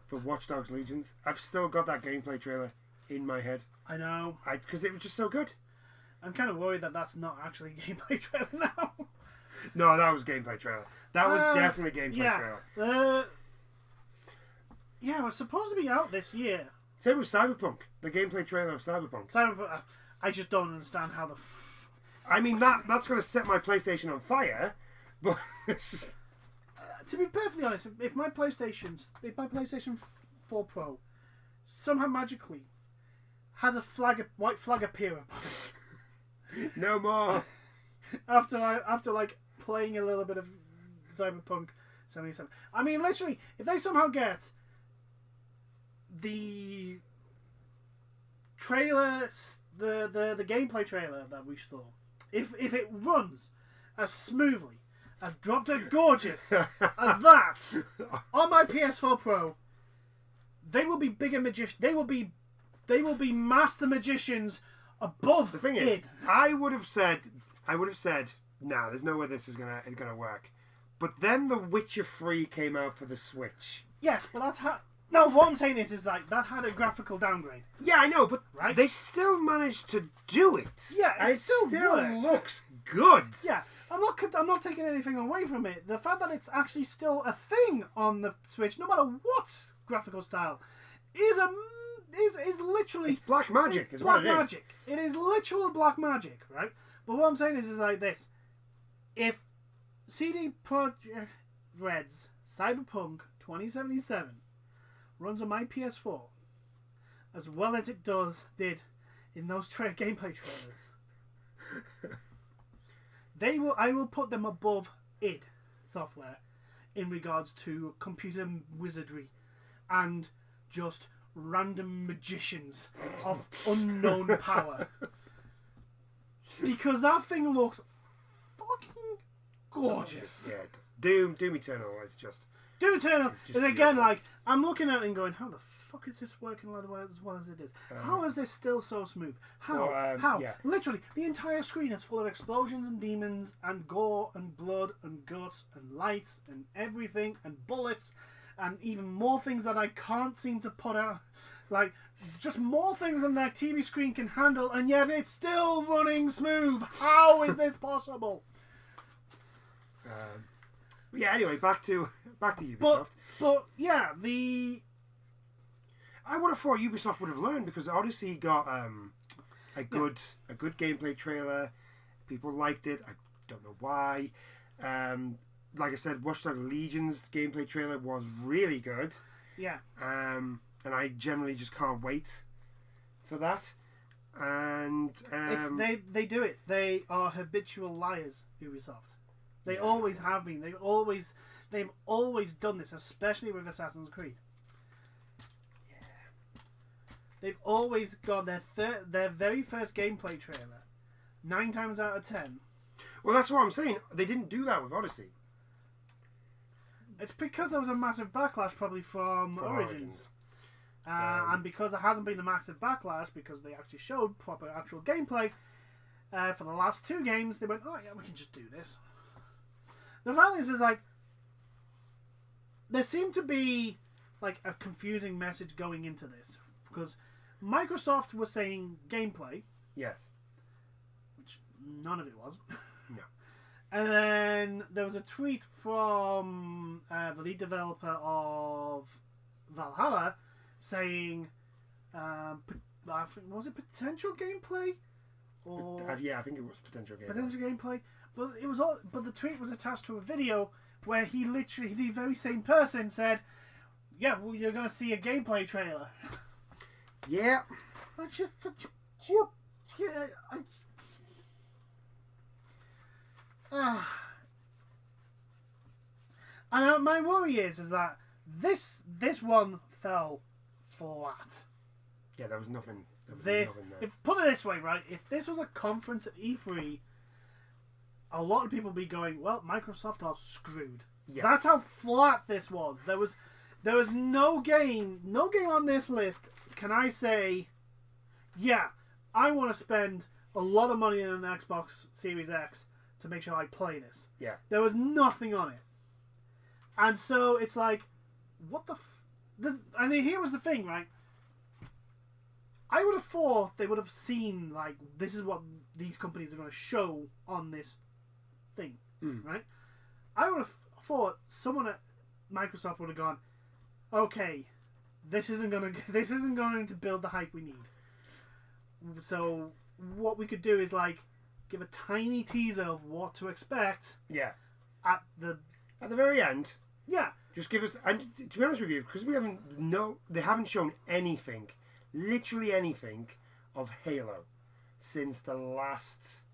for Watch Dogs Legions. I've still got that gameplay trailer in my head. I know. Because it was just so good. I'm kind of worried that that's not actually a gameplay trailer now. No, that was gameplay trailer. That was definitely gameplay trailer. Yeah, it was supposed to be out this year. Same with Cyberpunk. The gameplay trailer of Cyberpunk. I just don't understand how the... I mean, that's going to set my PlayStation on fire, but it's just... To be perfectly honest, if my PlayStation 4 Pro somehow magically has a white flag appear above it, no more. after like playing a little bit of Cyberpunk 77. I mean, literally, if they somehow get the trailer, the gameplay trailer that we saw, if it runs as smoothly as drop dead gorgeous as that on my PS4 Pro, they will be bigger magicians. They will be master magicians above the thing it. Is, I would have said, nah, there's no way this is gonna work. But then The Witcher 3 came out for the Switch. Yeah, well that's how. No, what I'm saying is like that had a graphical downgrade. Yeah, I know, but right? They still managed to do it. Yeah, it still looks good. Yeah, I'm not taking anything away from it. The fact that it's actually still a thing on the Switch, no matter what graphical style, is literally it's black magic. Is black what it is. magic. It is literal black magic, right? But what I'm saying is like this: if CD Projekt Red's Cyberpunk 2077 runs on my PS4 as well as it did in those gameplay trailers, I will put them above id Software in regards to computer wizardry and just random magicians of unknown power, because that thing looks fucking gorgeous. Yeah, it does. Doom Eternal is just Doom Eternal. And again, beautiful. like, I'm looking at it and going, how the fuck is this working as well as it is? How is this still so smooth? How? Yeah. Literally, the entire screen is full of explosions and demons and gore and blood and guts and lights and everything and bullets and even more things that I can't seem to put out. Like, just more things than that TV screen can handle, and yet it's still running smooth. How is this possible? Yeah. Anyway, back to Ubisoft. But yeah, I would have thought Ubisoft would have learned, because Odyssey got a good gameplay trailer. People liked it. I don't know why. Like I said, Watch Dogs Legion's gameplay trailer was really good. Yeah. And I generally just can't wait for that. And they do it. They are habitual liars, Ubisoft. They always have been. They've always done this, especially with Assassin's Creed. Yeah. They've always got their very first gameplay trailer 9 times out of 10. Well, that's what I'm saying. They didn't do that with Odyssey. It's because there was a massive backlash, probably from Origins. And because there hasn't been a massive backlash, because they actually showed proper actual gameplay for the last 2 games, they went, oh yeah, we can just do this. The fact is like, there seemed to be like a confusing message going into this, because Microsoft was saying gameplay. Yes. Which none of it was. No. And then there was a tweet from the lead developer of Valhalla saying, was it potential gameplay? Or yeah, I think it was potential gameplay. Potential gameplay. But it was all. But the tweet was attached to a video where he literally, the very same person, said, "Yeah, well, you're gonna see a gameplay trailer." Yeah. That's just such. And my worry is that this one fell flat. Yeah, there was nothing. Nothing there. If put it this way, right? If this was a conference at E3, a lot of people would be going, "Well, Microsoft are screwed." Yes. That's how flat this was. There was no game on this list. Can I say, yeah, I want to spend a lot of money on an Xbox Series X to make sure I play this. Yeah. There was nothing on it. And so it's like, what and here was the thing, right? I would have thought they would have seen, like, this is what these companies are going to show on this thing, right? I would have thought someone at Microsoft would have gone, okay, this isn't going to build the hype we need. So what we could do is, like, give a tiny teaser of what to expect. Yeah. At the very end. Yeah. Just give us, and to be honest with you, because they haven't shown anything, literally anything, of Halo since the last,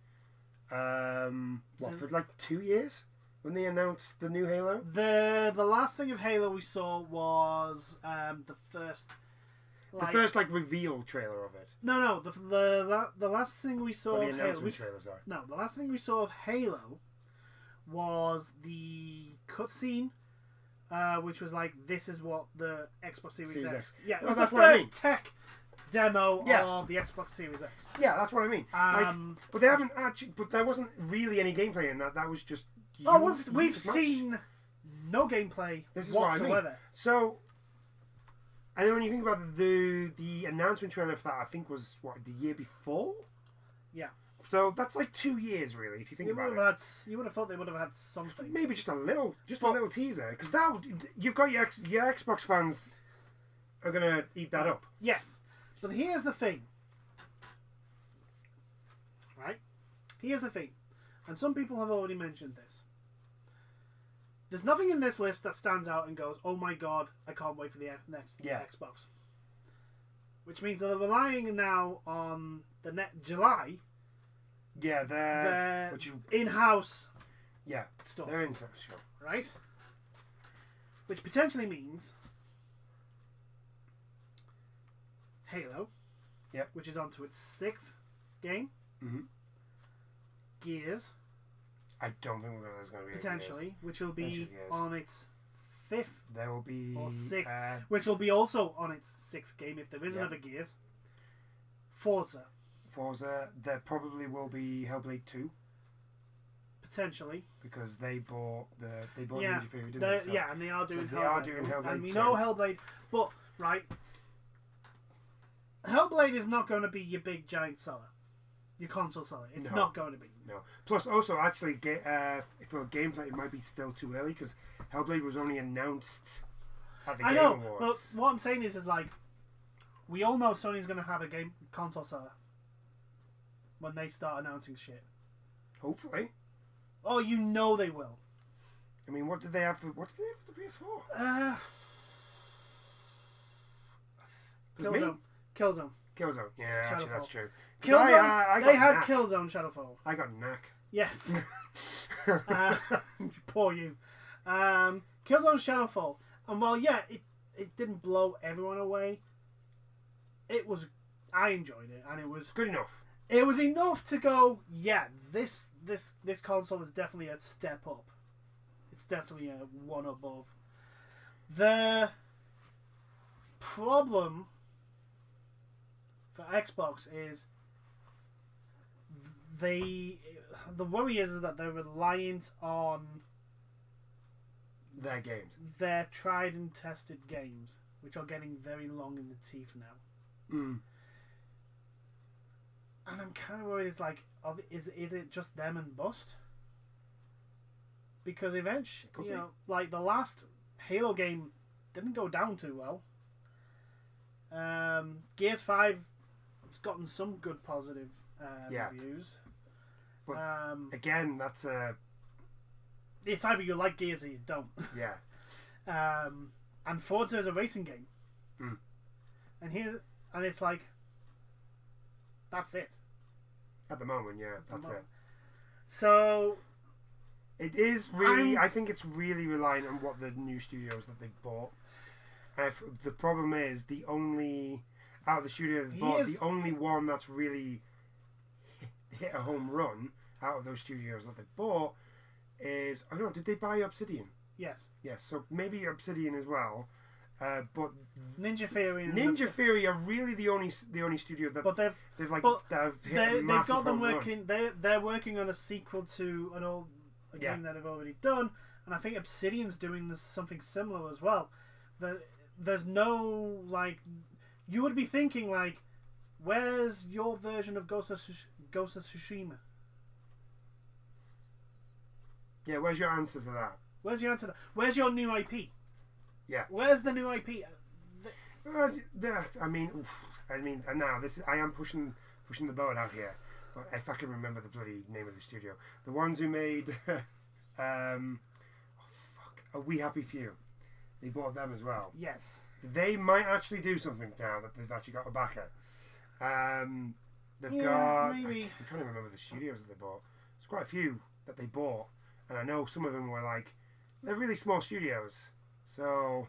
for like 2 years when they announced the new Halo. The last thing of Halo we saw was the first. The first reveal trailer of it. No. The last thing we saw the of Halo. announcement trailer, sorry. No, the last thing we saw of Halo was the cutscene, which was like, this is what the Xbox Series X. Yeah, it was the first tech demo of the Xbox Series X. Yeah, that's what I mean. But they haven't actually. But there wasn't really any gameplay in that. That was just. We've seen no gameplay whatsoever. What I mean. So. And then when you think about the announcement trailer for that, I think was the year before. Yeah. So that's like 2 years, really, if you think about it. You would have thought they would have had something. Maybe just a little teaser, because now you've got your Xbox fans are gonna eat that up. Yes, but here's the thing. Right, here's the thing, and some people have already mentioned this. There's nothing in this list that stands out and goes, "Oh my god, I can't wait for the next Xbox." Which means they're relying now on the July. Yeah, they're in-house. Yeah, stuff. They're in-house, sure. Right? Which potentially means Halo. Yep. Which is on to its 6th game. Mm-hmm. Gears. I don't think there's going to be potentially, which will be on its 5th. There will be or 6th, which will be also on its 6th game if there is another Gears. Forza. There probably will be Hellblade 2. Potentially. Because they bought Ninja Theory, didn't they? So, and they are doing Hellblade. They are doing Hellblade. And we know Hellblade, but Hellblade is not going to be your big giant seller. Your console seller. It's not going to be. No. Plus, also, actually, for gameplay, it might be still too early because Hellblade was only announced at the Game Awards. But what I'm saying is like, we all know Sony's going to have a console seller when they start announcing shit. Hopefully. Oh, you know they will. I mean, what did they have for the PS4? Killzone. Yeah, actually, that's true. Killzone. They had Killzone Shadowfall. I got knack. Yes. Poor you. Killzone Shadowfall. And while it didn't blow everyone away, I enjoyed it, and it was good enough. It was enough to go, this console is definitely a step up. It's definitely a one above. The problem for Xbox is the worry is that they're reliant on their games, their tried and tested games, which are getting very long in the teeth now. Mm. And I'm kind of worried. It's like, is it just them and bust? Because eventually, like the last Halo game didn't go down too well. Gears 5, it's gotten some good positive reviews. But again, that's it's either you like Gears or you don't. Yeah. And Forza is a racing game. Mm. And it's like, that's it. At the moment, that's it. So it is really. I think it's really reliant on what the new studios that they've bought. And the problem is the only out of the studios they've bought, the only one that's really hit a home run out of those studios that they bought is did they buy Obsidian? Yes. Yes. So maybe Obsidian as well. But Ninja Theory are really the only studio that they've got them working. They're working on a sequel to a game that they've already done, and I think Obsidian's doing something similar as well. There's no you would be thinking where's your version of Ghost of Tsushima? Yeah, where's your answer to that? Where's your answer to that? Where's your new IP? Yeah. Where's the new IP? I mean, and now I am pushing the boat out here. But if I can remember the bloody name of the studio, the ones who made, A We Happy Few, they bought them as well. Yes. They might actually do something now that they've actually got a backer. They've got. Maybe. I'm trying to remember the studios that they bought. There's quite a few that they bought, and I know some of them were they're really small studios. So,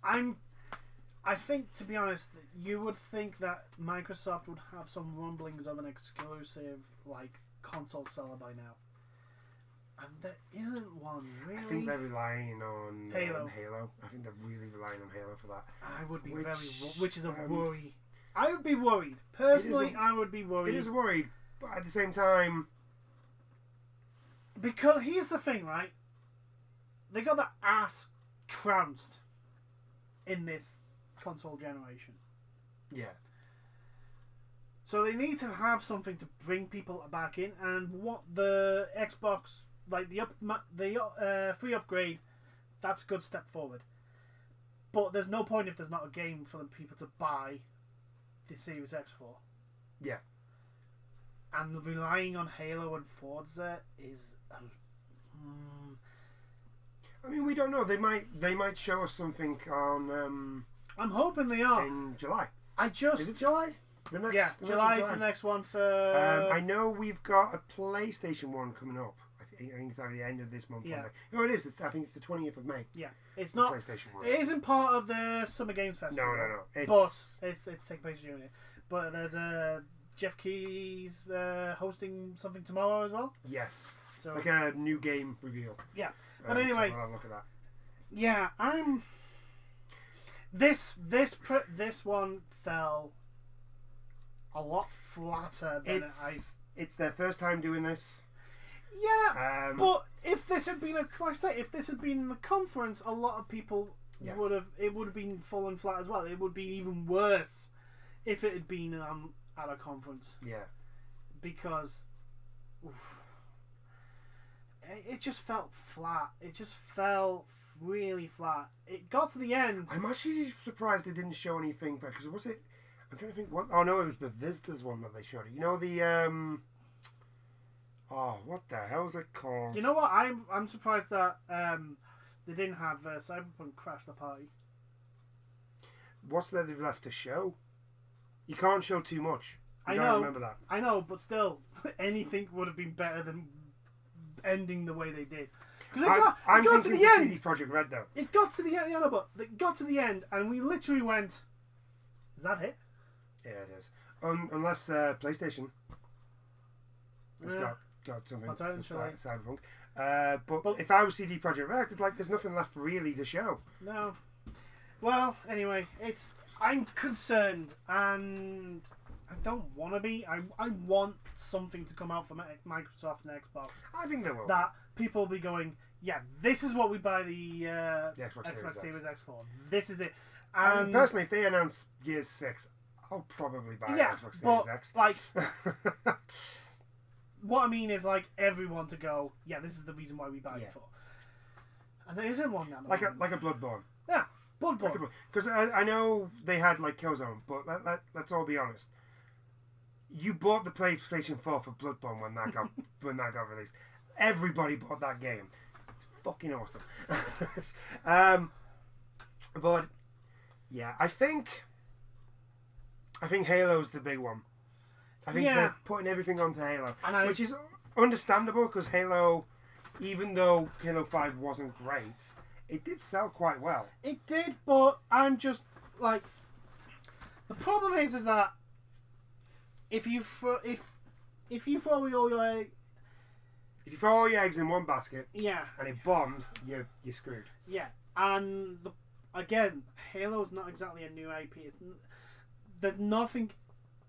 I think, to be honest, you would think that Microsoft would have some rumblings of an exclusive, console seller by now. And there isn't one, really. I think they're relying on Halo. Halo. I think they're really relying on Halo for that. I would be which is a worry. I would be worried. Personally, I would be worried. It is worried, but at the same time... Because here's the thing, right? They got their ass trounced in this console generation. Yeah. So they need to have something to bring people back in, and what the Xbox, like the free upgrade, that's a good step forward. But there's no point if there's not a game for the people to buy the Series X for. Yeah. And relying on Halo and Forza is... I mean, we don't know. They might show us something on... I'm hoping they are. In July. Is it July? July is the next one for... I know we've got a PlayStation 1 coming up. I think it's at the end of this month. Yeah. No, it is. I think it's the 20th of May. Yeah. It's not... PlayStation 1. It isn't part of the Summer Games Festival. No. But it's taking place in June. But there's Jeff Keighley's hosting something tomorrow as well. Yes. So, it's like a new game reveal. Yeah. And anyway... So I'll look at that. Yeah, I'm... This one fell a lot flatter than It's their first time doing this. Yeah, but if this had been if this had been the conference, a lot of people would have been fallen flat as well. It would be even worse if it had been at a conference. Yeah, because it just felt flat. It just fell really flat. It got to the end. I'm actually surprised they didn't show anything because was it? I'm trying to think. What? Oh no, it was Bethesda's one that they showed. You know the Oh, what the hell is it called? You know what? I'm surprised that they didn't have Cyberpunk crash the party. What's there they've left to show? You can't show too much. I know. Remember that. I know, but still, anything would have been better than ending the way they did. Because it got to the end. CD Projekt Red though. It got to the end. Yeah, no, but it got to the end, and we literally went, "Is that it?" Yeah, it is. Unless PlayStation has got something for Cyberpunk. But if I was CD Projekt Red, it's like there's nothing left really to show. No. Well, anyway, I'm concerned, and I don't want to be. I want something to come out from Microsoft and Xbox. I think they will. That people will be going, yeah, this is what we buy the Xbox Series X for. This is it. And personally, if they announce Gears 6, I'll probably buy Xbox Series X. Like, what I mean is, like, everyone to go, yeah, this is the reason why we buy it for. And there isn't one now. Like a Bloodborne. Yeah, Bloodborne. Because I know they had, like, Killzone, but let's all be honest. You bought the PlayStation 4 for Bloodborne when that got released. Everybody bought that game. It's fucking awesome. But yeah, I think Halo's the big one. I think they're putting everything onto Halo, which is understandable because Halo, even though Halo 5 wasn't great, it did sell quite well. It did, but I'm just like, the problem is that if you throw all your eggs in one basket, and it bombs, you're screwed. Yeah, and again, Halo's not exactly a new IP. There's nothing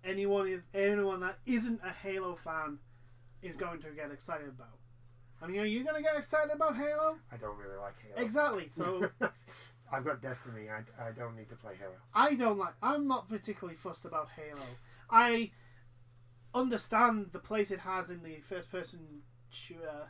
anyone that isn't a Halo fan is going to get excited about. I mean, are you going to get excited about Halo? I don't really like Halo. Exactly. So I've got Destiny. I don't need to play Halo. I'm not particularly fussed about Halo. I understand the place it has in the first-person shooter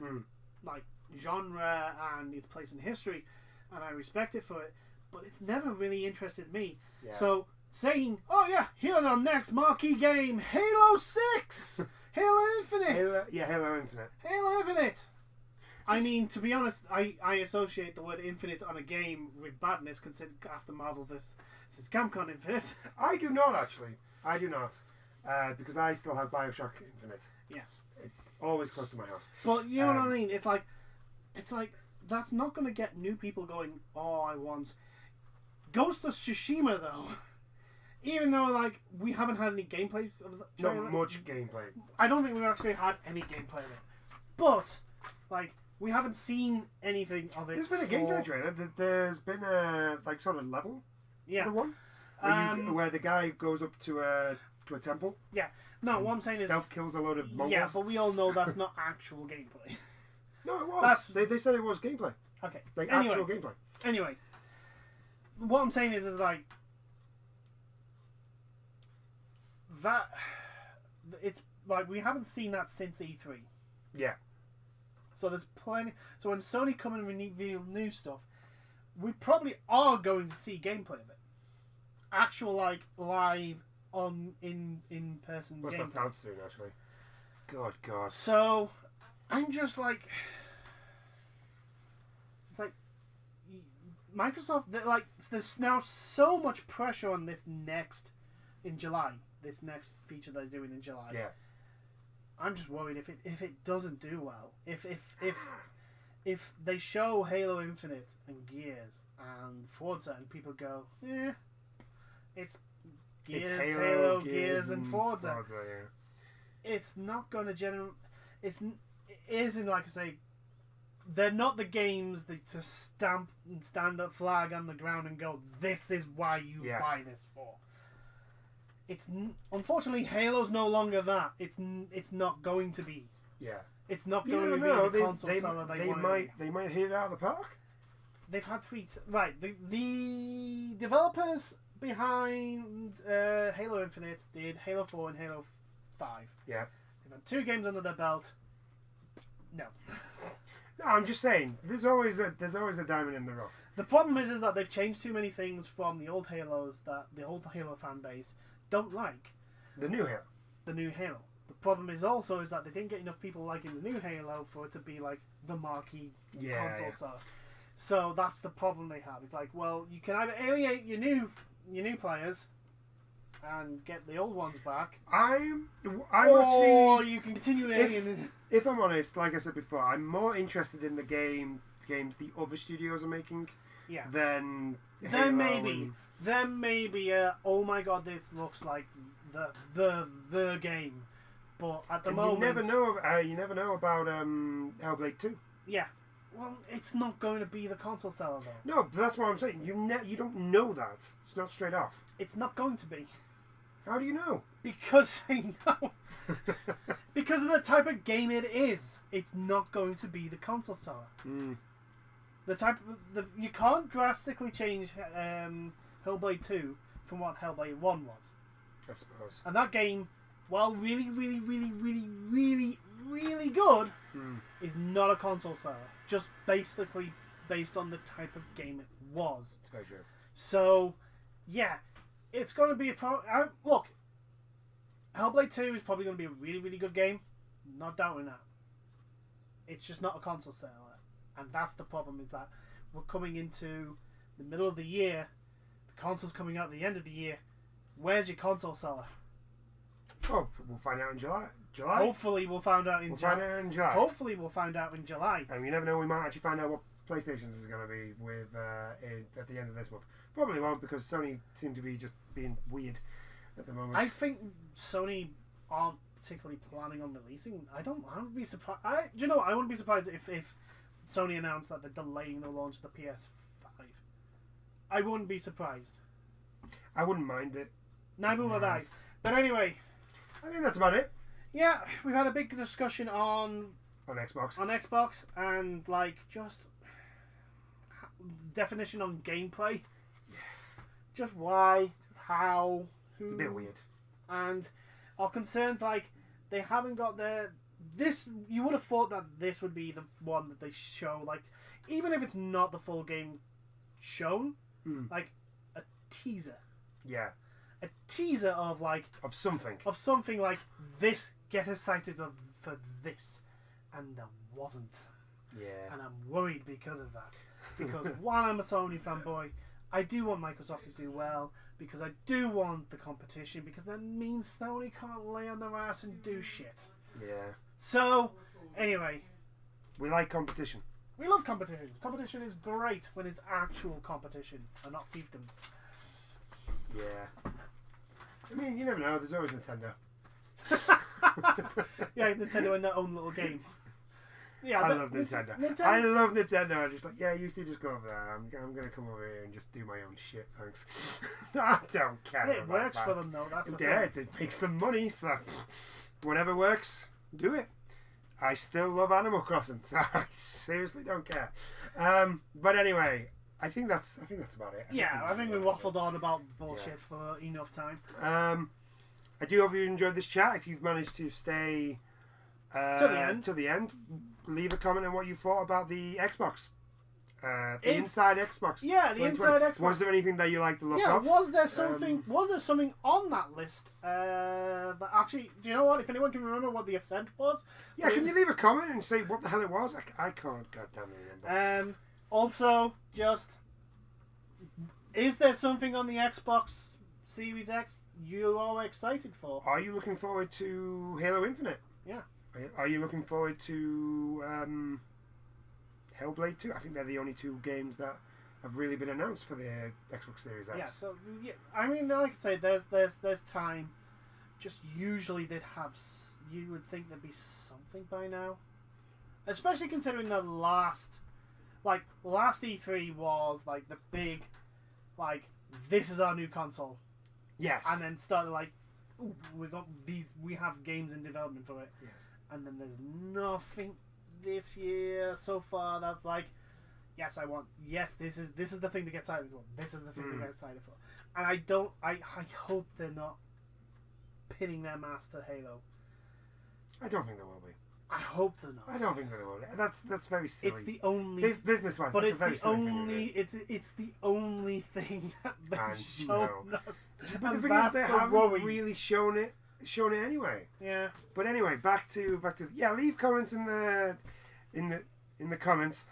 like genre and its place in history, and I respect it for it. But it's never really interested me. Yeah. So saying, "Oh yeah, here's our next marquee game, Halo 6, Halo Infinite." Halo Infinite. Halo Infinite. I mean, to be honest, I associate the word Infinite on a game with badness, considered after Marvel vs. Capcom Infinite. I do not actually. I do not, because I still have BioShock Infinite. Yes. It's always close to my house. But you know what I mean? It's like that's not going to get new people going. Oh, I want Ghost of Tsushima though. even though like we haven't had any gameplay of the trailer. Not much gameplay. I don't think we've actually had any gameplay of it, but like we haven't seen anything of it. There's been a gameplay trailer. There's been a like sort of level. Yeah. One where the guy goes up to a temple. Yeah. No, what I'm saying is stealth kills a load of Mongols. Yeah, but we all know that's not actual gameplay. No, it was. They said it was gameplay. Okay. Like actual gameplay. Anyway, what I'm saying is like that. It's like we haven't seen that since E3. Yeah. So there's plenty. So when Sony come and reveal new stuff, we probably are going to see gameplay of it. Actual like live on in person. Well, that's out soon, actually. God. So I'm just like, it's like Microsoft. Like, there's now so much pressure on this next in July. This next feature they're doing in July. Yeah. I'm just worried if it doesn't do well. If they show Halo Infinite and Gears and Forza and people go, it's Gears, it's Halo, Gears and Forza. Yeah. It's not going to generate. It isn't, like I say, they're not the games that to stamp and stand up flag on the ground and go, this is why you buy this for. It's unfortunately Halo's no longer that. It's not going to be. Yeah. It's not going to be the console seller they might hit it out of the park. They've had the developers behind Halo Infinite did Halo 4 and Halo 5. Yeah. They've had 2 games under their belt. No. No, I'm just saying. There's always a diamond in the rough. The problem is that they've changed too many things from the old Halos that the old Halo fan base don't like. The new Halo. The new Halo. The problem is that they didn't get enough people liking the new Halo for it to be like the marquee console seller. So that's the problem they have. It's like, well, you can either alienate your new players and get the old ones back, or actually, you can continue alienating. If I'm honest, like I said before, I'm more interested in the games the other studios are making. Yeah. Then maybe oh my god, this looks like the game. But at the moment, you never know about Hellblade 2. Yeah. Well, it's not going to be the console seller though. No, that's what I'm saying. You don't know that. It's not straight off. It's not going to be. How do you know? Because I know. Because of the type of game it is. It's not going to be the console seller. The type of you can't drastically change Hellblade 2 from what Hellblade 1 was. I suppose. And that game, while really, really, really, really, really, really good, is not a console seller. Just basically based on the type of game it was. It's very true. So, yeah, it's going to be a look, Hellblade 2 is probably going to be a really, really good game. Not doubting that. It's just not a console seller. And that's the problem, is that we're coming into the middle of the year. The console's coming out at the end of the year. Where's your console seller? Oh, we'll find out in July. Hopefully we'll find out in July. Hopefully we'll find out in July. And you never know, we might actually find out what PlayStation's is going to be with at the end of this month. Probably won't, because Sony seem to be just being weird at the moment. I think Sony aren't particularly planning on releasing. I wouldn't be surprised. I wouldn't be surprised if Sony announced that they're delaying the launch of the PS5. I wouldn't be surprised. I wouldn't mind it. Neither would I. But anyway, I think that's about it. Yeah, we've had a big discussion on Xbox and like just definition on gameplay. Just why, just how, who. A bit weird. And our concerns, like, they haven't got this. You would have thought that this would be the one that they show, like, even if it's not the full game shown, like a teaser. Yeah. A teaser of like of something like this. Get excited for this, and there wasn't. Yeah. And I'm worried because of that. Because while I'm a Sony fanboy, I do want Microsoft to do well, because I do want the competition, because that means Sony can't lay on their ass and do shit. Yeah. So, anyway. We like competition. We love competition. Competition is great when it's actual competition and not fiefdoms. Yeah. I mean, you never know. There's always Nintendo. Yeah, Nintendo in their own little game. Yeah, I love Nintendo. I love Nintendo. I'm just like, yeah, you two just go over there. I'm going to come over here and just do my own shit, thanks. I don't care. It works for them, though. That's the thing. It makes them money, so whatever works, do it. I still love Animal Crossing, so I seriously don't care. But anyway, I think that's about it. I think we waffled on about bullshit for enough time. I do hope you enjoyed this chat. If you've managed to stay to the end, leave a comment on what you thought about the Xbox. Inside Xbox. Yeah, the Inside Xbox. Was there anything that you liked the look of? Yeah, was there something on that list that actually, do you know what? If anyone can remember what the Ascent was, yeah, can you leave a comment and say what the hell it was? I can't goddamn remember. Also, just is there something on the Xbox Series X you are excited for? Are you looking forward to Halo Infinite? Yeah. Are you looking forward to Hellblade 2? I think they're the only two games that have really been announced for the Xbox Series X. Yeah, so I mean, like I say, there's time. Just usually they'd have. You would think there'd be something by now, especially considering the last E3 was like the big, like, this is our new console. Yes. And then started like, ooh, we have games in development for it. Yes. And then there's nothing this year so far that's like, yes, this is the thing to get excited for. This is the thing to get excited for. And I hope they're not pinning their mask to Halo. I don't think they will be. I hope they're not. I don't think they will. That's very silly. It's the only business wise, but that's it's a very the silly only thing it's the only thing that they've shown us. But and the thing is, they haven't worry. really shown it anyway. Yeah. But anyway, back to leave comments in the comments.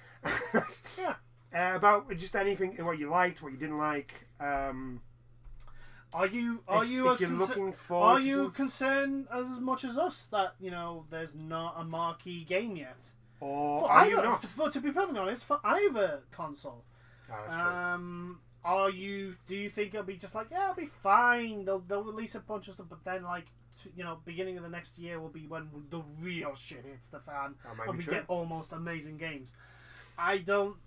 Yeah. About just anything, what you liked, what you didn't like. Are you concerned as much as us that there's not a marquee game yet? Or are you not? To be perfectly honest, for either console. That's true. Do you think it'll be just like, yeah, it'll be fine? They'll release a bunch of stuff, but then beginning of the next year will be when the real shit hits the fan, and we get almost amazing games. I don't.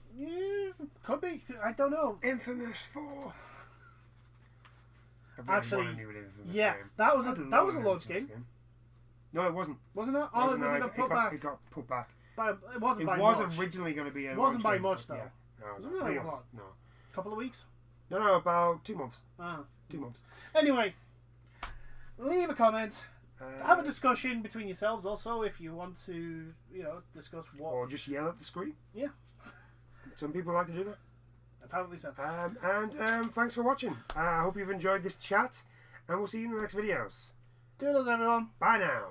Could be. I don't know. Infamous 4. Actually, game. that was a launch game. No, it wasn't. Wasn't it? Oh, it got put back. It got put back. But it wasn't by much. much. It was originally going to be a. It wasn't by game, much though. Yeah. No, wasn't it what? No. Couple of weeks. No, about 2 months. 2 months. Anyway, leave a comment. Have a discussion between yourselves also if you want to, discuss what. Or just yell at the screen. Yeah. Some people like to do that. Apparently so. And thanks for watching. I hope you've enjoyed this chat, and we'll see you in the next videos. Toodles, everyone. Bye now.